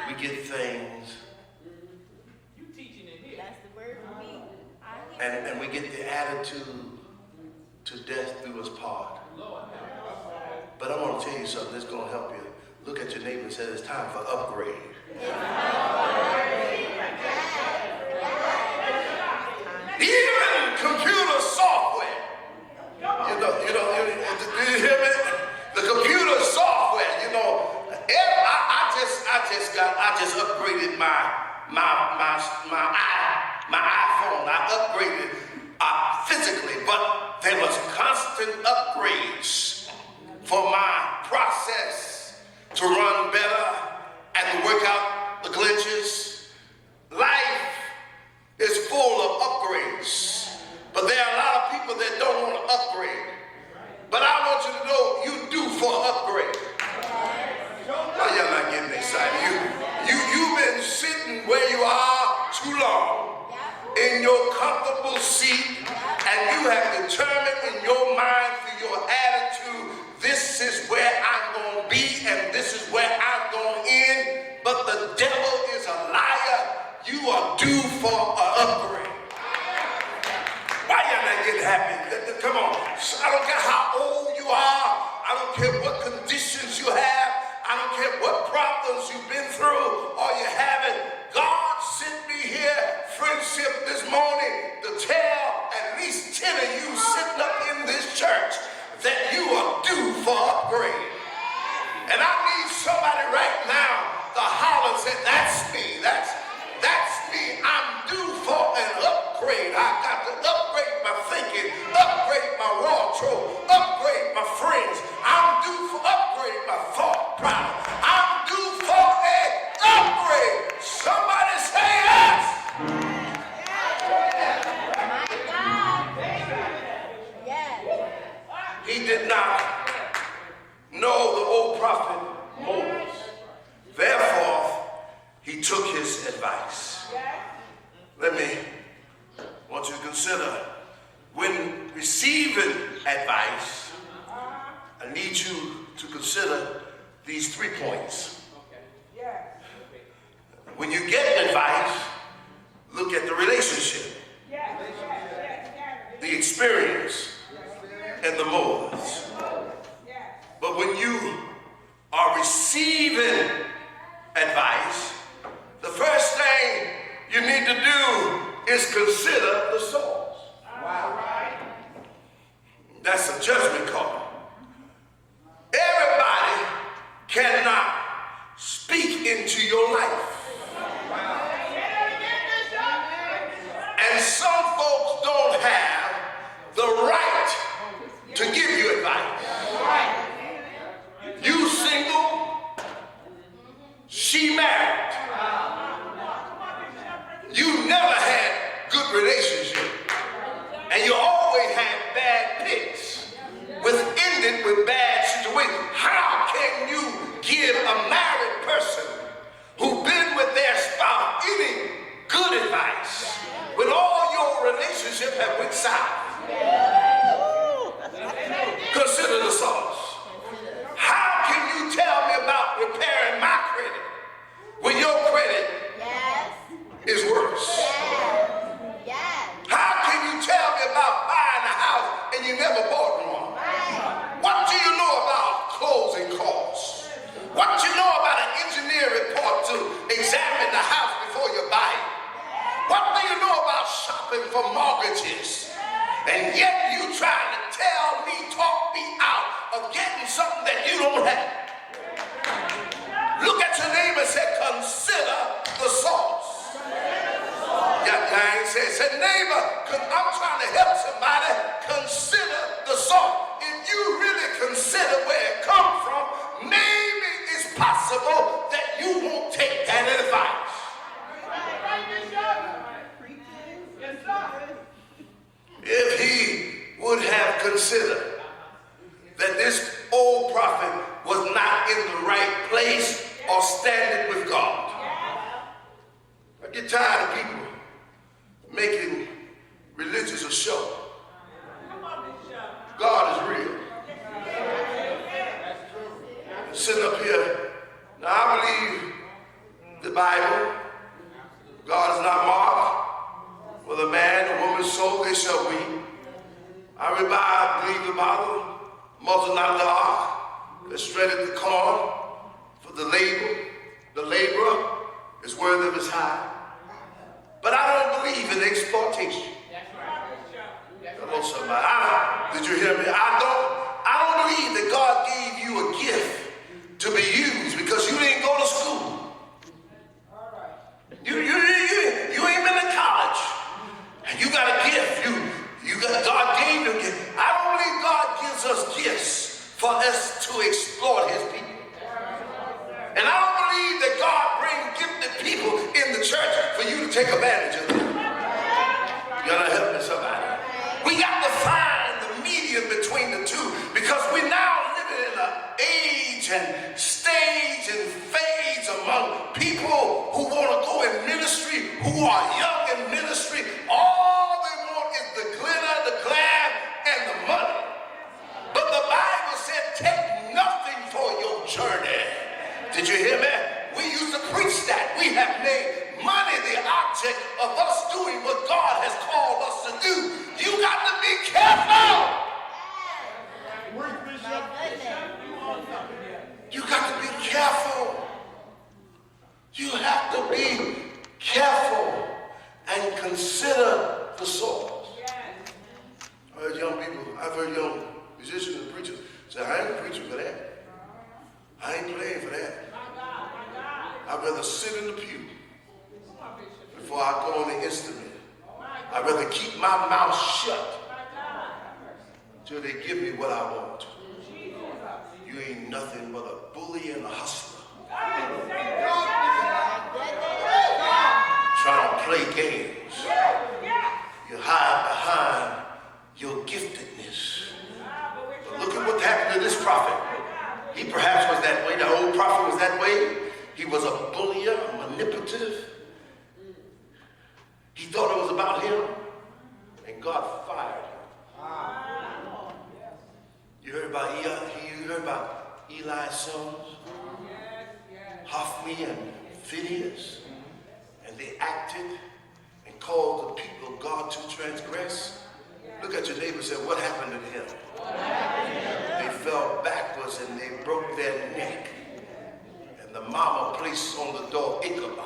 we get things, That's the word for me. and we get the attitude to death do us part. But I want to tell you something that's going to help you. Look at your neighbor and say, it's time for upgrade. Even computer software. Do you hear me? The computer software, I just upgraded my iPhone. I upgraded physically, but there was constant upgrades for my process to run better and to work out the glitches. Life is full of upgrades, but there are a lot of people that don't want to upgrade. But I want you to know you due for an upgrade. Oh, y'all not getting excited. You've been sitting where you are too long in your comfortable seat, and you have determined in your mind through your attitude, this is where I'm going to be and this is where I'm going to end. But the devil is a liar. You are due for an upgrade. Why y'all not getting happy? Come on. I don't care how old you are. I don't care what conditions you have. I don't care what problems you've been through or you haven't. God sent me here, friendship, this morning to tell at least 10 of you sitting up in this church that you are due for upgrade. And I need somebody right now to holler and say, that's me. That's me. I'm due for an upgrade. I got to upgrade my thinking, upgrade my wardrobe, upgrade my friends. I'm due for upgrade my thought process. I'm due for an upgrade. Somebody say yes. My God. Yes. He did not know the old prophet Moses. Therefore, he took his advice. I want you to consider, when receiving advice, I need you to consider these 3 points. When you get advice, look at the relationship, the experience, and the motives. But when you are receiving advice, the first thing you need to do is consider the source. Wow. That's a judgment call. and you never bought one? What do you know about closing costs? What do you know about an engineer report to examine the house before you buy it? What do you know about shopping for mortgages? And yet you trying to talk me out of getting something that you don't have. Look at your neighbor and say, consider the source. Yeah, I ain't say neighbor, I'm trying to help somebody. Consider the source. If you really consider where it comes from, maybe it's possible that you won't take that advice. If he would have considered that this old prophet was not in the right place or standing with God. I get tired of people making religious a show. God is real. Sitting up here, now I believe the Bible. God is not marked with a man or woman's soul, they shall weep. I believe the Bible. Muzzle not the ark that shredded the corn for the laborer is worthy of his hire. But I don't believe in exploitation. Hello, somebody. Did you hear me? I don't believe that God gave you a gift to be used because you didn't go to school. You ain't been to college. And you got a gift. God gave you a gift. I don't believe God gives us gifts for us to exploit his people. And I don't believe that God brings gifted people in the church for you to take advantage of them. You gotta help me, somebody. We got to find the medium between the two because we're now living in an age and stage and phase among people who want to go in ministry, who are young in ministry. All they want is the glitter, the glam, and the money. But the Bible said, take nothing for your journey. Did you hear me? We used to preach that. We have made money the object of us doing what God has called us to do. You got to be careful. You got to be careful. You have to be careful and consider the source. I heard young people, I've heard young musicians and preachers say, I ain't preaching for that. I ain't playing for that. I'd rather sit in the pew before I go on the instrument. I'd rather keep my mouth shut till they give me what I want. You ain't nothing but a bully and a hustler. Trying to play games. You hide behind your giftedness. But look at what happened to this prophet. He perhaps was that way. The old prophet was that way. He was a bullier, manipulative. He thought it was about him, and God fired him. You heard about Eli's sons, Hophni and Phinehas, and they acted and caused the people of God to transgress. Look at your neighbor and say, what happened to him? They fell backwards and they broke their neck. And the mama placed on the door Ichabod,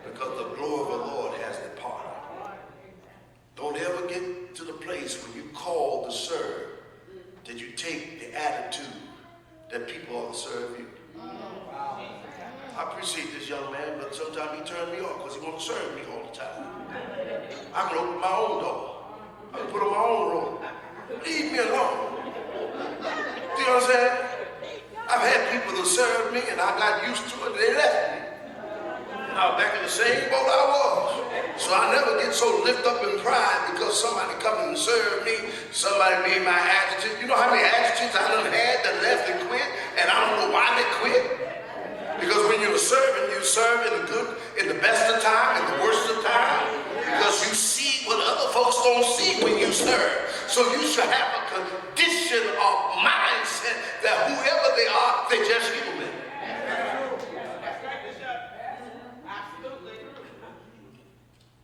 because the glory of the Lord has departed. Don't ever get to the place when you call to serve that you take the attitude that people ought to serve you. I appreciate this young man, but sometimes he turns me off because he wants to serve me all the time. I can open my own door. I can put on my own robe. Leave me alone. Do you know what I'm saying? I've had people that served me and I got used to it and they left me. I was back in the same boat I was. So I never get so lifted up in pride because somebody come and serve me, somebody made my adjutant. You know how many adjutants I done had that left and quit, and I don't know why they quit? Because when you're serving, you serve in the good, in the best of time, in the worst of time, because you see what other folks don't see when you serve. So you should have a condition of mindset that whoever they are, they're just human.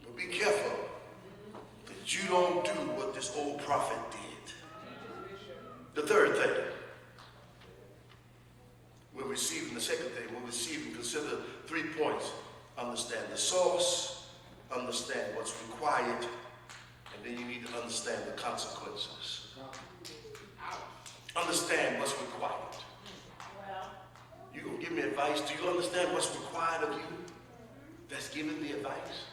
But be careful that you don't do what this old prophet did. The third thing, we're receiving, the second thing, we're receiving, consider 3 points. Understand the source, understand what's required, and then you need to understand the consequences. Understand what's required. You gonna give me advice? Do you understand what's required of you that's giving the advice?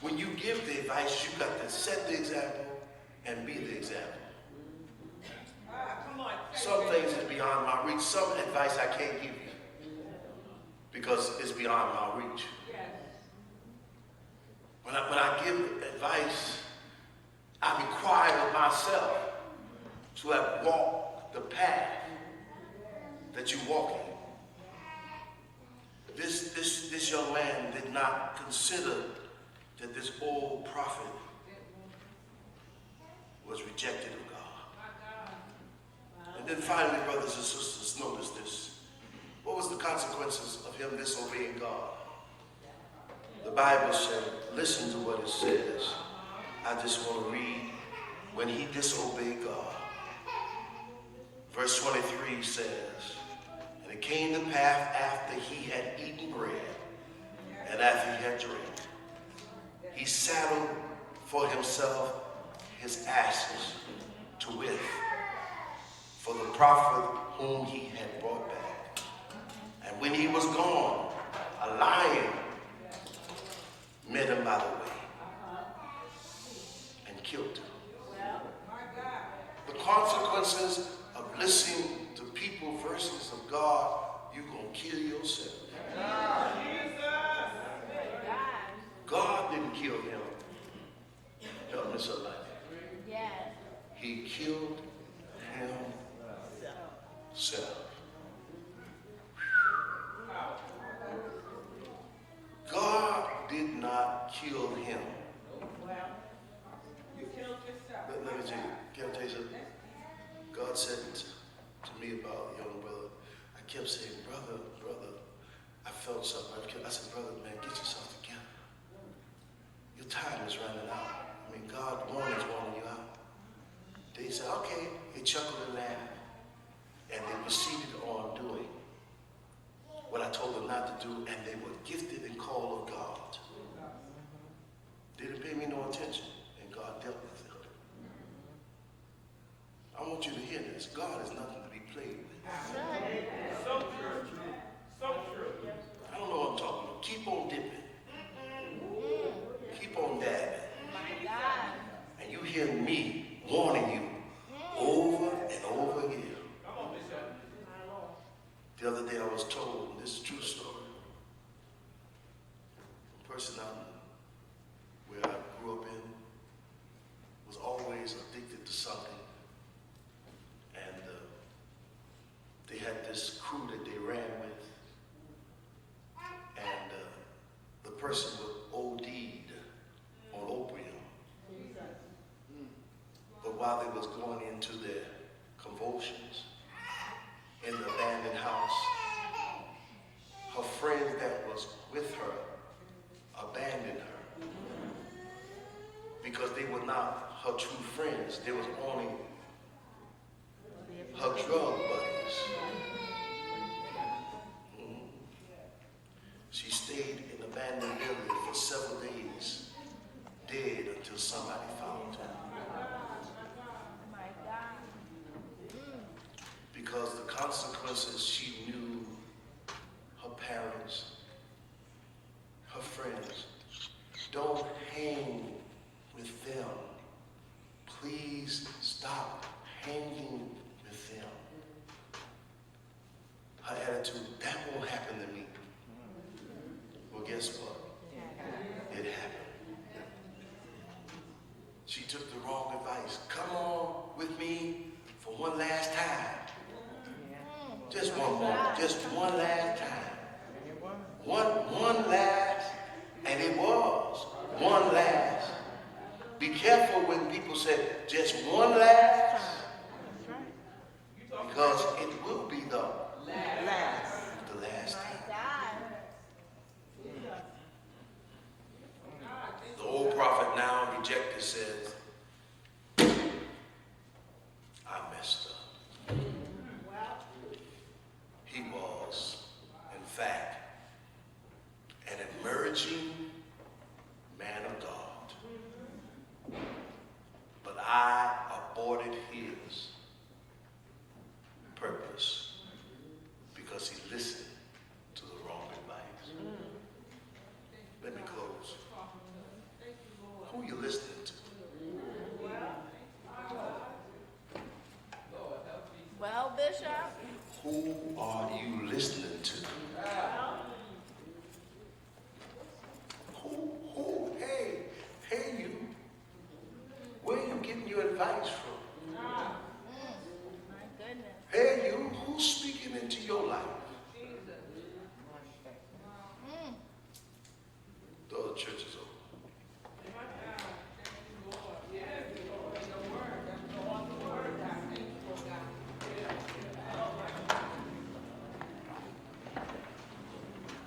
When you give the advice, you got to set the example and be the example. Some things is beyond my reach. Some advice I can't give you because it's beyond my reach. When I give advice, I require myself to have walked the path that you're walking. This young man did not consider that this old prophet was rejected of God. And then finally, brothers and sisters, notice this. What was the consequences of him disobeying God? The Bible said, listen to what it says. I just want to read when he disobeyed God. Verse 23 says, and it came to pass after he had eaten bread and after he had drank, he saddled for himself his asses to wit, for the prophet whom he had brought back. And when he was gone, a lion met him by the way and killed him. The consequences of listening to people versus of God, you're going to kill yourself. God didn't kill him. Help me somebody. Yes. He killed himself. God did not kill him. Let me tell you, can I tell you something? God said to me about a young brother. I kept saying, brother, I felt something. I said, brother, man, get yourself together. Your time is running out. I mean, God is wanting you out. They said, okay. They chuckled and laughed. And they proceeded on doing what I told them not to do, and they were gifted and called of God. They didn't pay me no attention, and God dealt with them. I want you to hear this. God is nothing to be played with. So true. So true. I don't know what I'm talking about. Keep on dipping. Keep on dabbing. My God. And you hear me warning you over and over again. The other day I was told, and this is a true story, a person out where I grew up in was always addicted to something. And they had this crew that they ran with. And the person was OD'd on opium. But while they was going into their convulsions in the abandoned house, her friend that was with her abandoned her because they were not her true friends. They was only her drug buddies. She stayed in the abandoned building for several days, dead until somebody found her. My God. Because the consequences, she knew her parents, her friends. Don't hang with them. Please stop hanging with them. Her attitude, that won't happen to me. Well, guess what? It happened. She took the wrong advice. Come on with me for one last time. Just one more. Just one last time. One last, and it was one last. Be careful when people say just one last, because it will be the last time. The old prophet, now rejected, says, I messed up. his purpose because he listened to the wrong advice. Let me close. Who are you listening to? Well, Bishop. Who are you listening to? Hey you. Where are you getting your advice from? My goodness. Hey you, who's speaking into your life? The other church is open.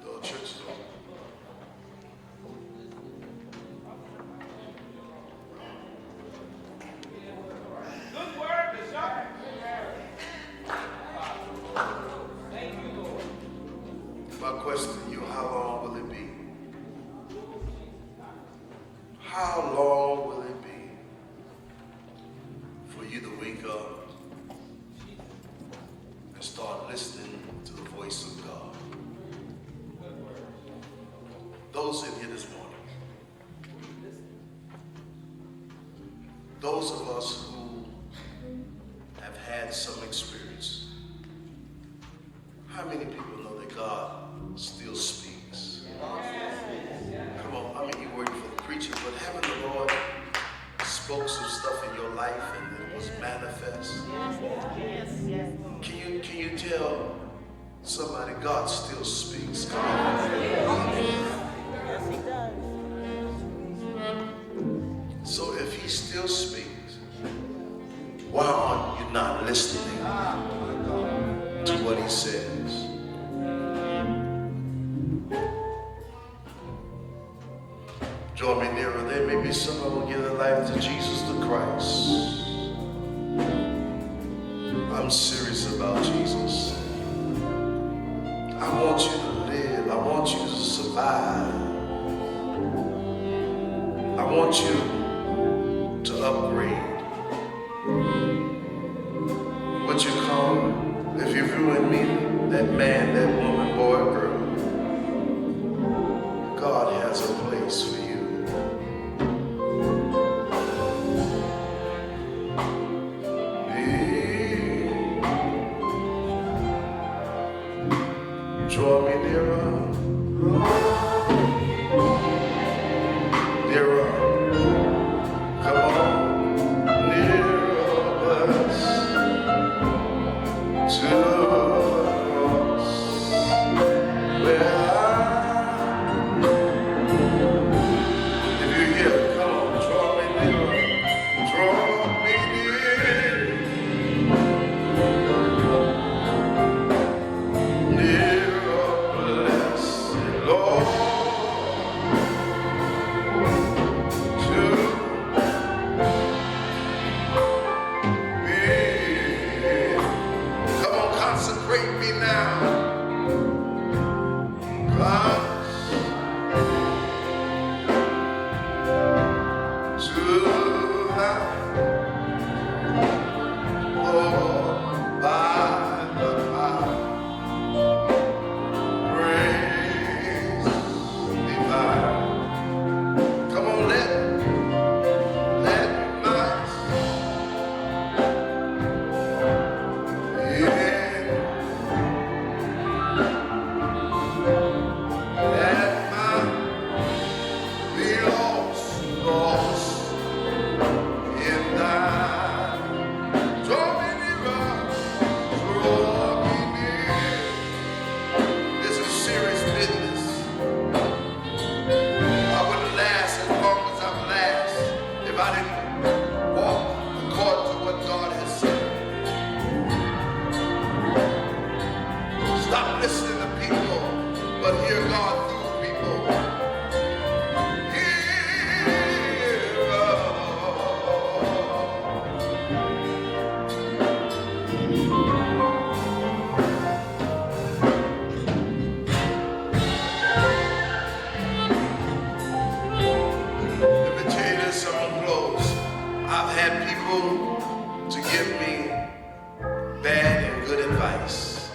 The other church is open. Good word, Bishop. My question to you, how long will it be? How long will it be for you to wake up and start listening to the voice of God? Those in here this morning, those of us who have had some experience, how many people know that God still speaks? Come on, I mean, you're waiting for the preaching, but haven't the Lord spoke some stuff in your life and it was manifest? Can you tell somebody God still speaks? Come on. So if he still speaks, why aren't you not listening to what he says? Draw me nearer. There may be someone who will give their life to Jesus the Christ. I'm serious about Jesus. I want you to live. I want you to survive. I want you to upgrade. What you call, if you ruin me, that man, that woman, boy, or girl, God has a place for you. Draw me nearer, nearer. Come on, nearer us to us. Where if you're here, come on, draw me nearer, draw me near. Nearer, blessed Lord. give me bad and good advice.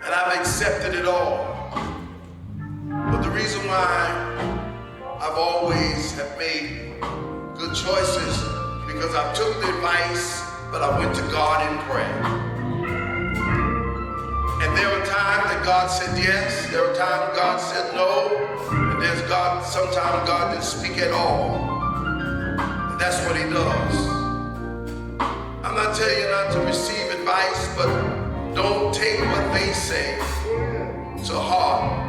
And I've accepted it all. But the reason why I've always have made good choices, because I took the advice, but I went to God in prayer. And there were times that God said yes, there were times God said no, and sometimes God didn't speak at all. And that's what he does. I'm not telling you not to receive advice, but don't take what they say to heart.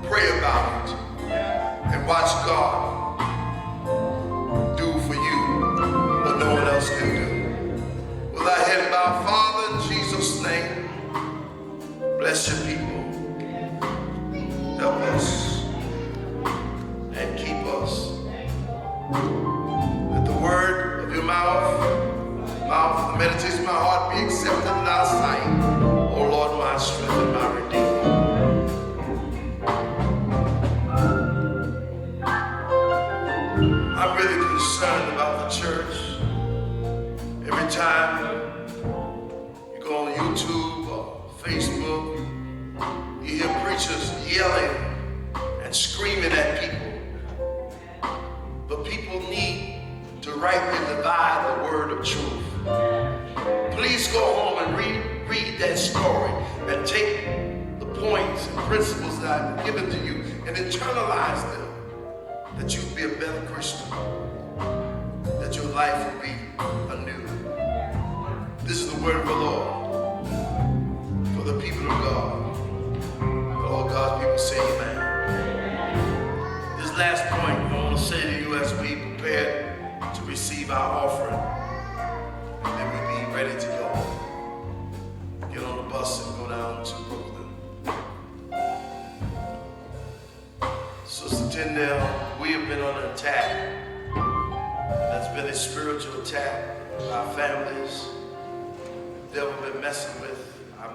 Pray about it and watch God do for you what no one else can do. With our head bowed, Father, in Jesus' name, bless your people. Help us and keep us. Let the word of your mouth, the meditation of my heart be accepted in thy sight. O Lord, my strength and my redeemer. I'm really concerned about the church. Every time you go on YouTube or Facebook, you hear preachers yelling and screaming at people. But people need to rightly divide the word of truth. Please go home and read that story and take the points and principles that I've given to you and internalize them, that you'd be a better Christian, that your life will be anew. This is the word of the Lord for the people of God. All God's people say amen. This last point, I want to say to you as we prepare to receive our offering, and then we be ready to go. Get on the bus and go down to Brooklyn. Sister Tyndale, we have been on an attack. That's been a spiritual attack on our families. The devil been messing with our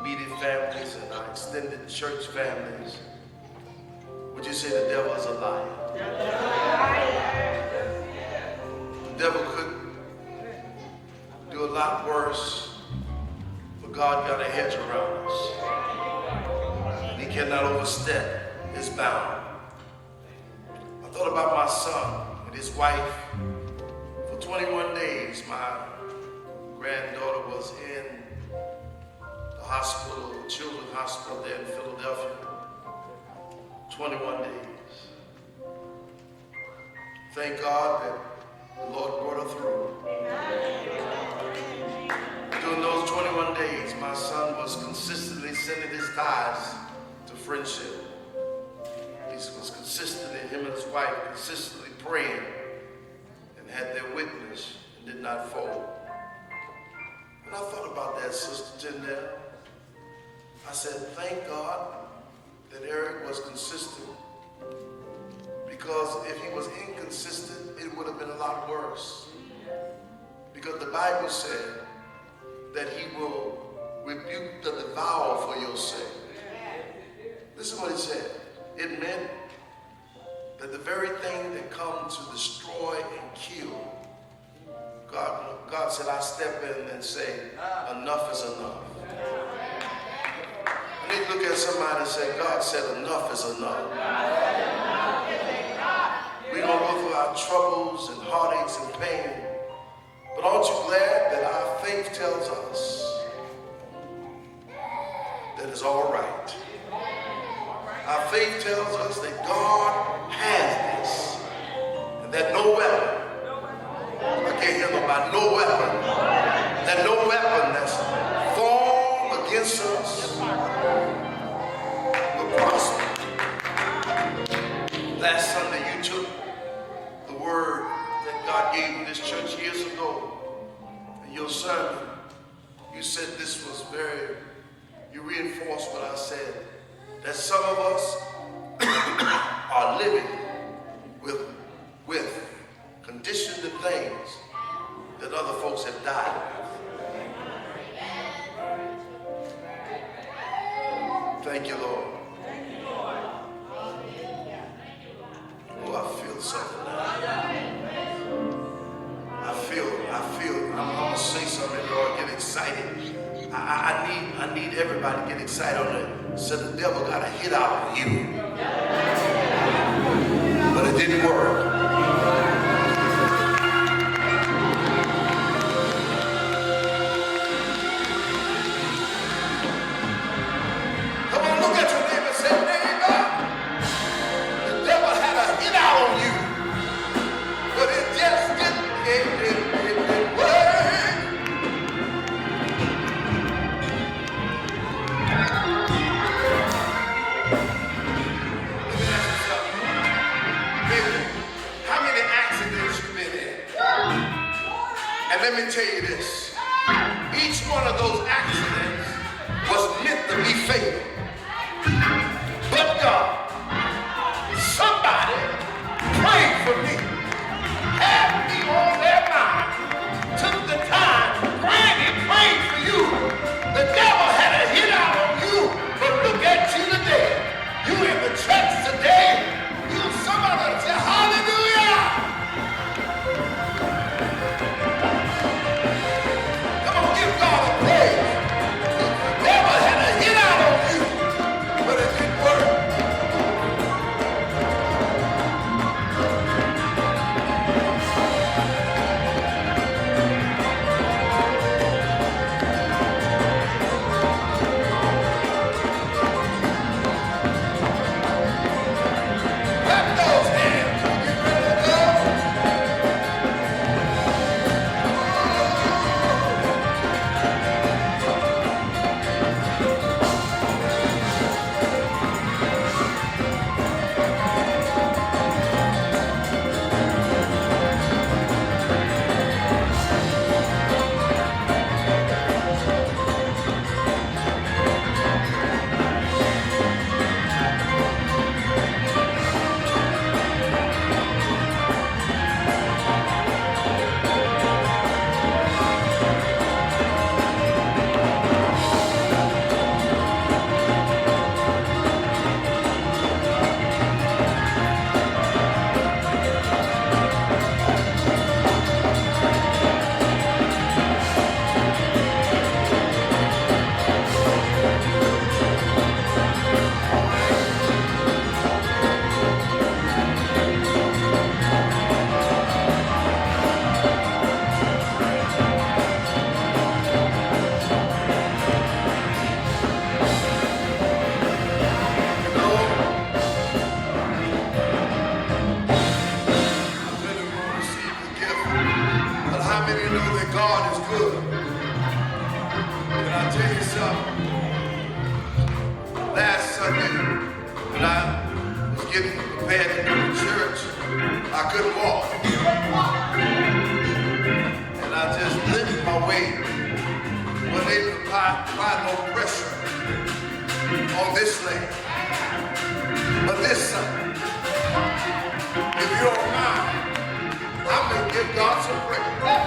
immediate families and our extended church families. Would you say the devil is a liar? The devil could do a lot worse, but God got a hedge around us. And he cannot overstep his bound. I thought about my son and his wife. For 21 days, my granddaughter was in the hospital, the children's hospital there in Philadelphia. 21 days. Thank God that the Lord brought her through. During those 21 days, my son was consistently sending his tithes to Friendship. He was consistently, him and his wife, consistently praying and had their witness and did not fold. And I thought about that, Sister Tyndale. I said, thank God that Eric was consistent, because if he was inconsistent, it would have been a lot worse. Because the Bible said that he will rebuke the devourer for your sake. Listen what it said. It meant that the very thing that comes to destroy and kill, God said, I step in and say, enough is enough. I need to look at somebody and say, God said, enough is enough. We're going to go through our troubles and heartaches and pain. But aren't you glad that our faith tells us that it's all right? Our faith tells us that God has this, and that no weapon, I can't hear nobody, no weapon, that no weapon that's formed against us will prosper. Last Sunday you took the word that God gave in this church years ago. In your sermon, you said this was you reinforced what I said, that some of us are living with conditioned things that other folks have died with. Thank you, Lord. Oh, I feel something now. I feel I'm gonna say something, Lord, get excited. I need everybody to get excited on it. So the devil got a hit out on you. But it didn't work. Come on, look at your neighbor and say, neighbor, the devil had a hit out on you. But it just didn't work. And let me tell you this, each one of those accidents was meant to be fatal. But God, somebody prayed for me, had me on their mind, took the time, Granny prayed for you. The devil had a hit out on you, but look at you today. You in the church today, you somebody say hallelujah. Give God a praise. The devil had a hit out on you, but it didn't work. Clap those hands. Get ready to go. God is good. Can I tell you something? Last Sunday, when I was getting prepared to go to church, I couldn't walk. And I just limped my way. Wasn't able to apply no pressure on this leg. But this Sunday, if you don't mind, I'm going to give God some praise.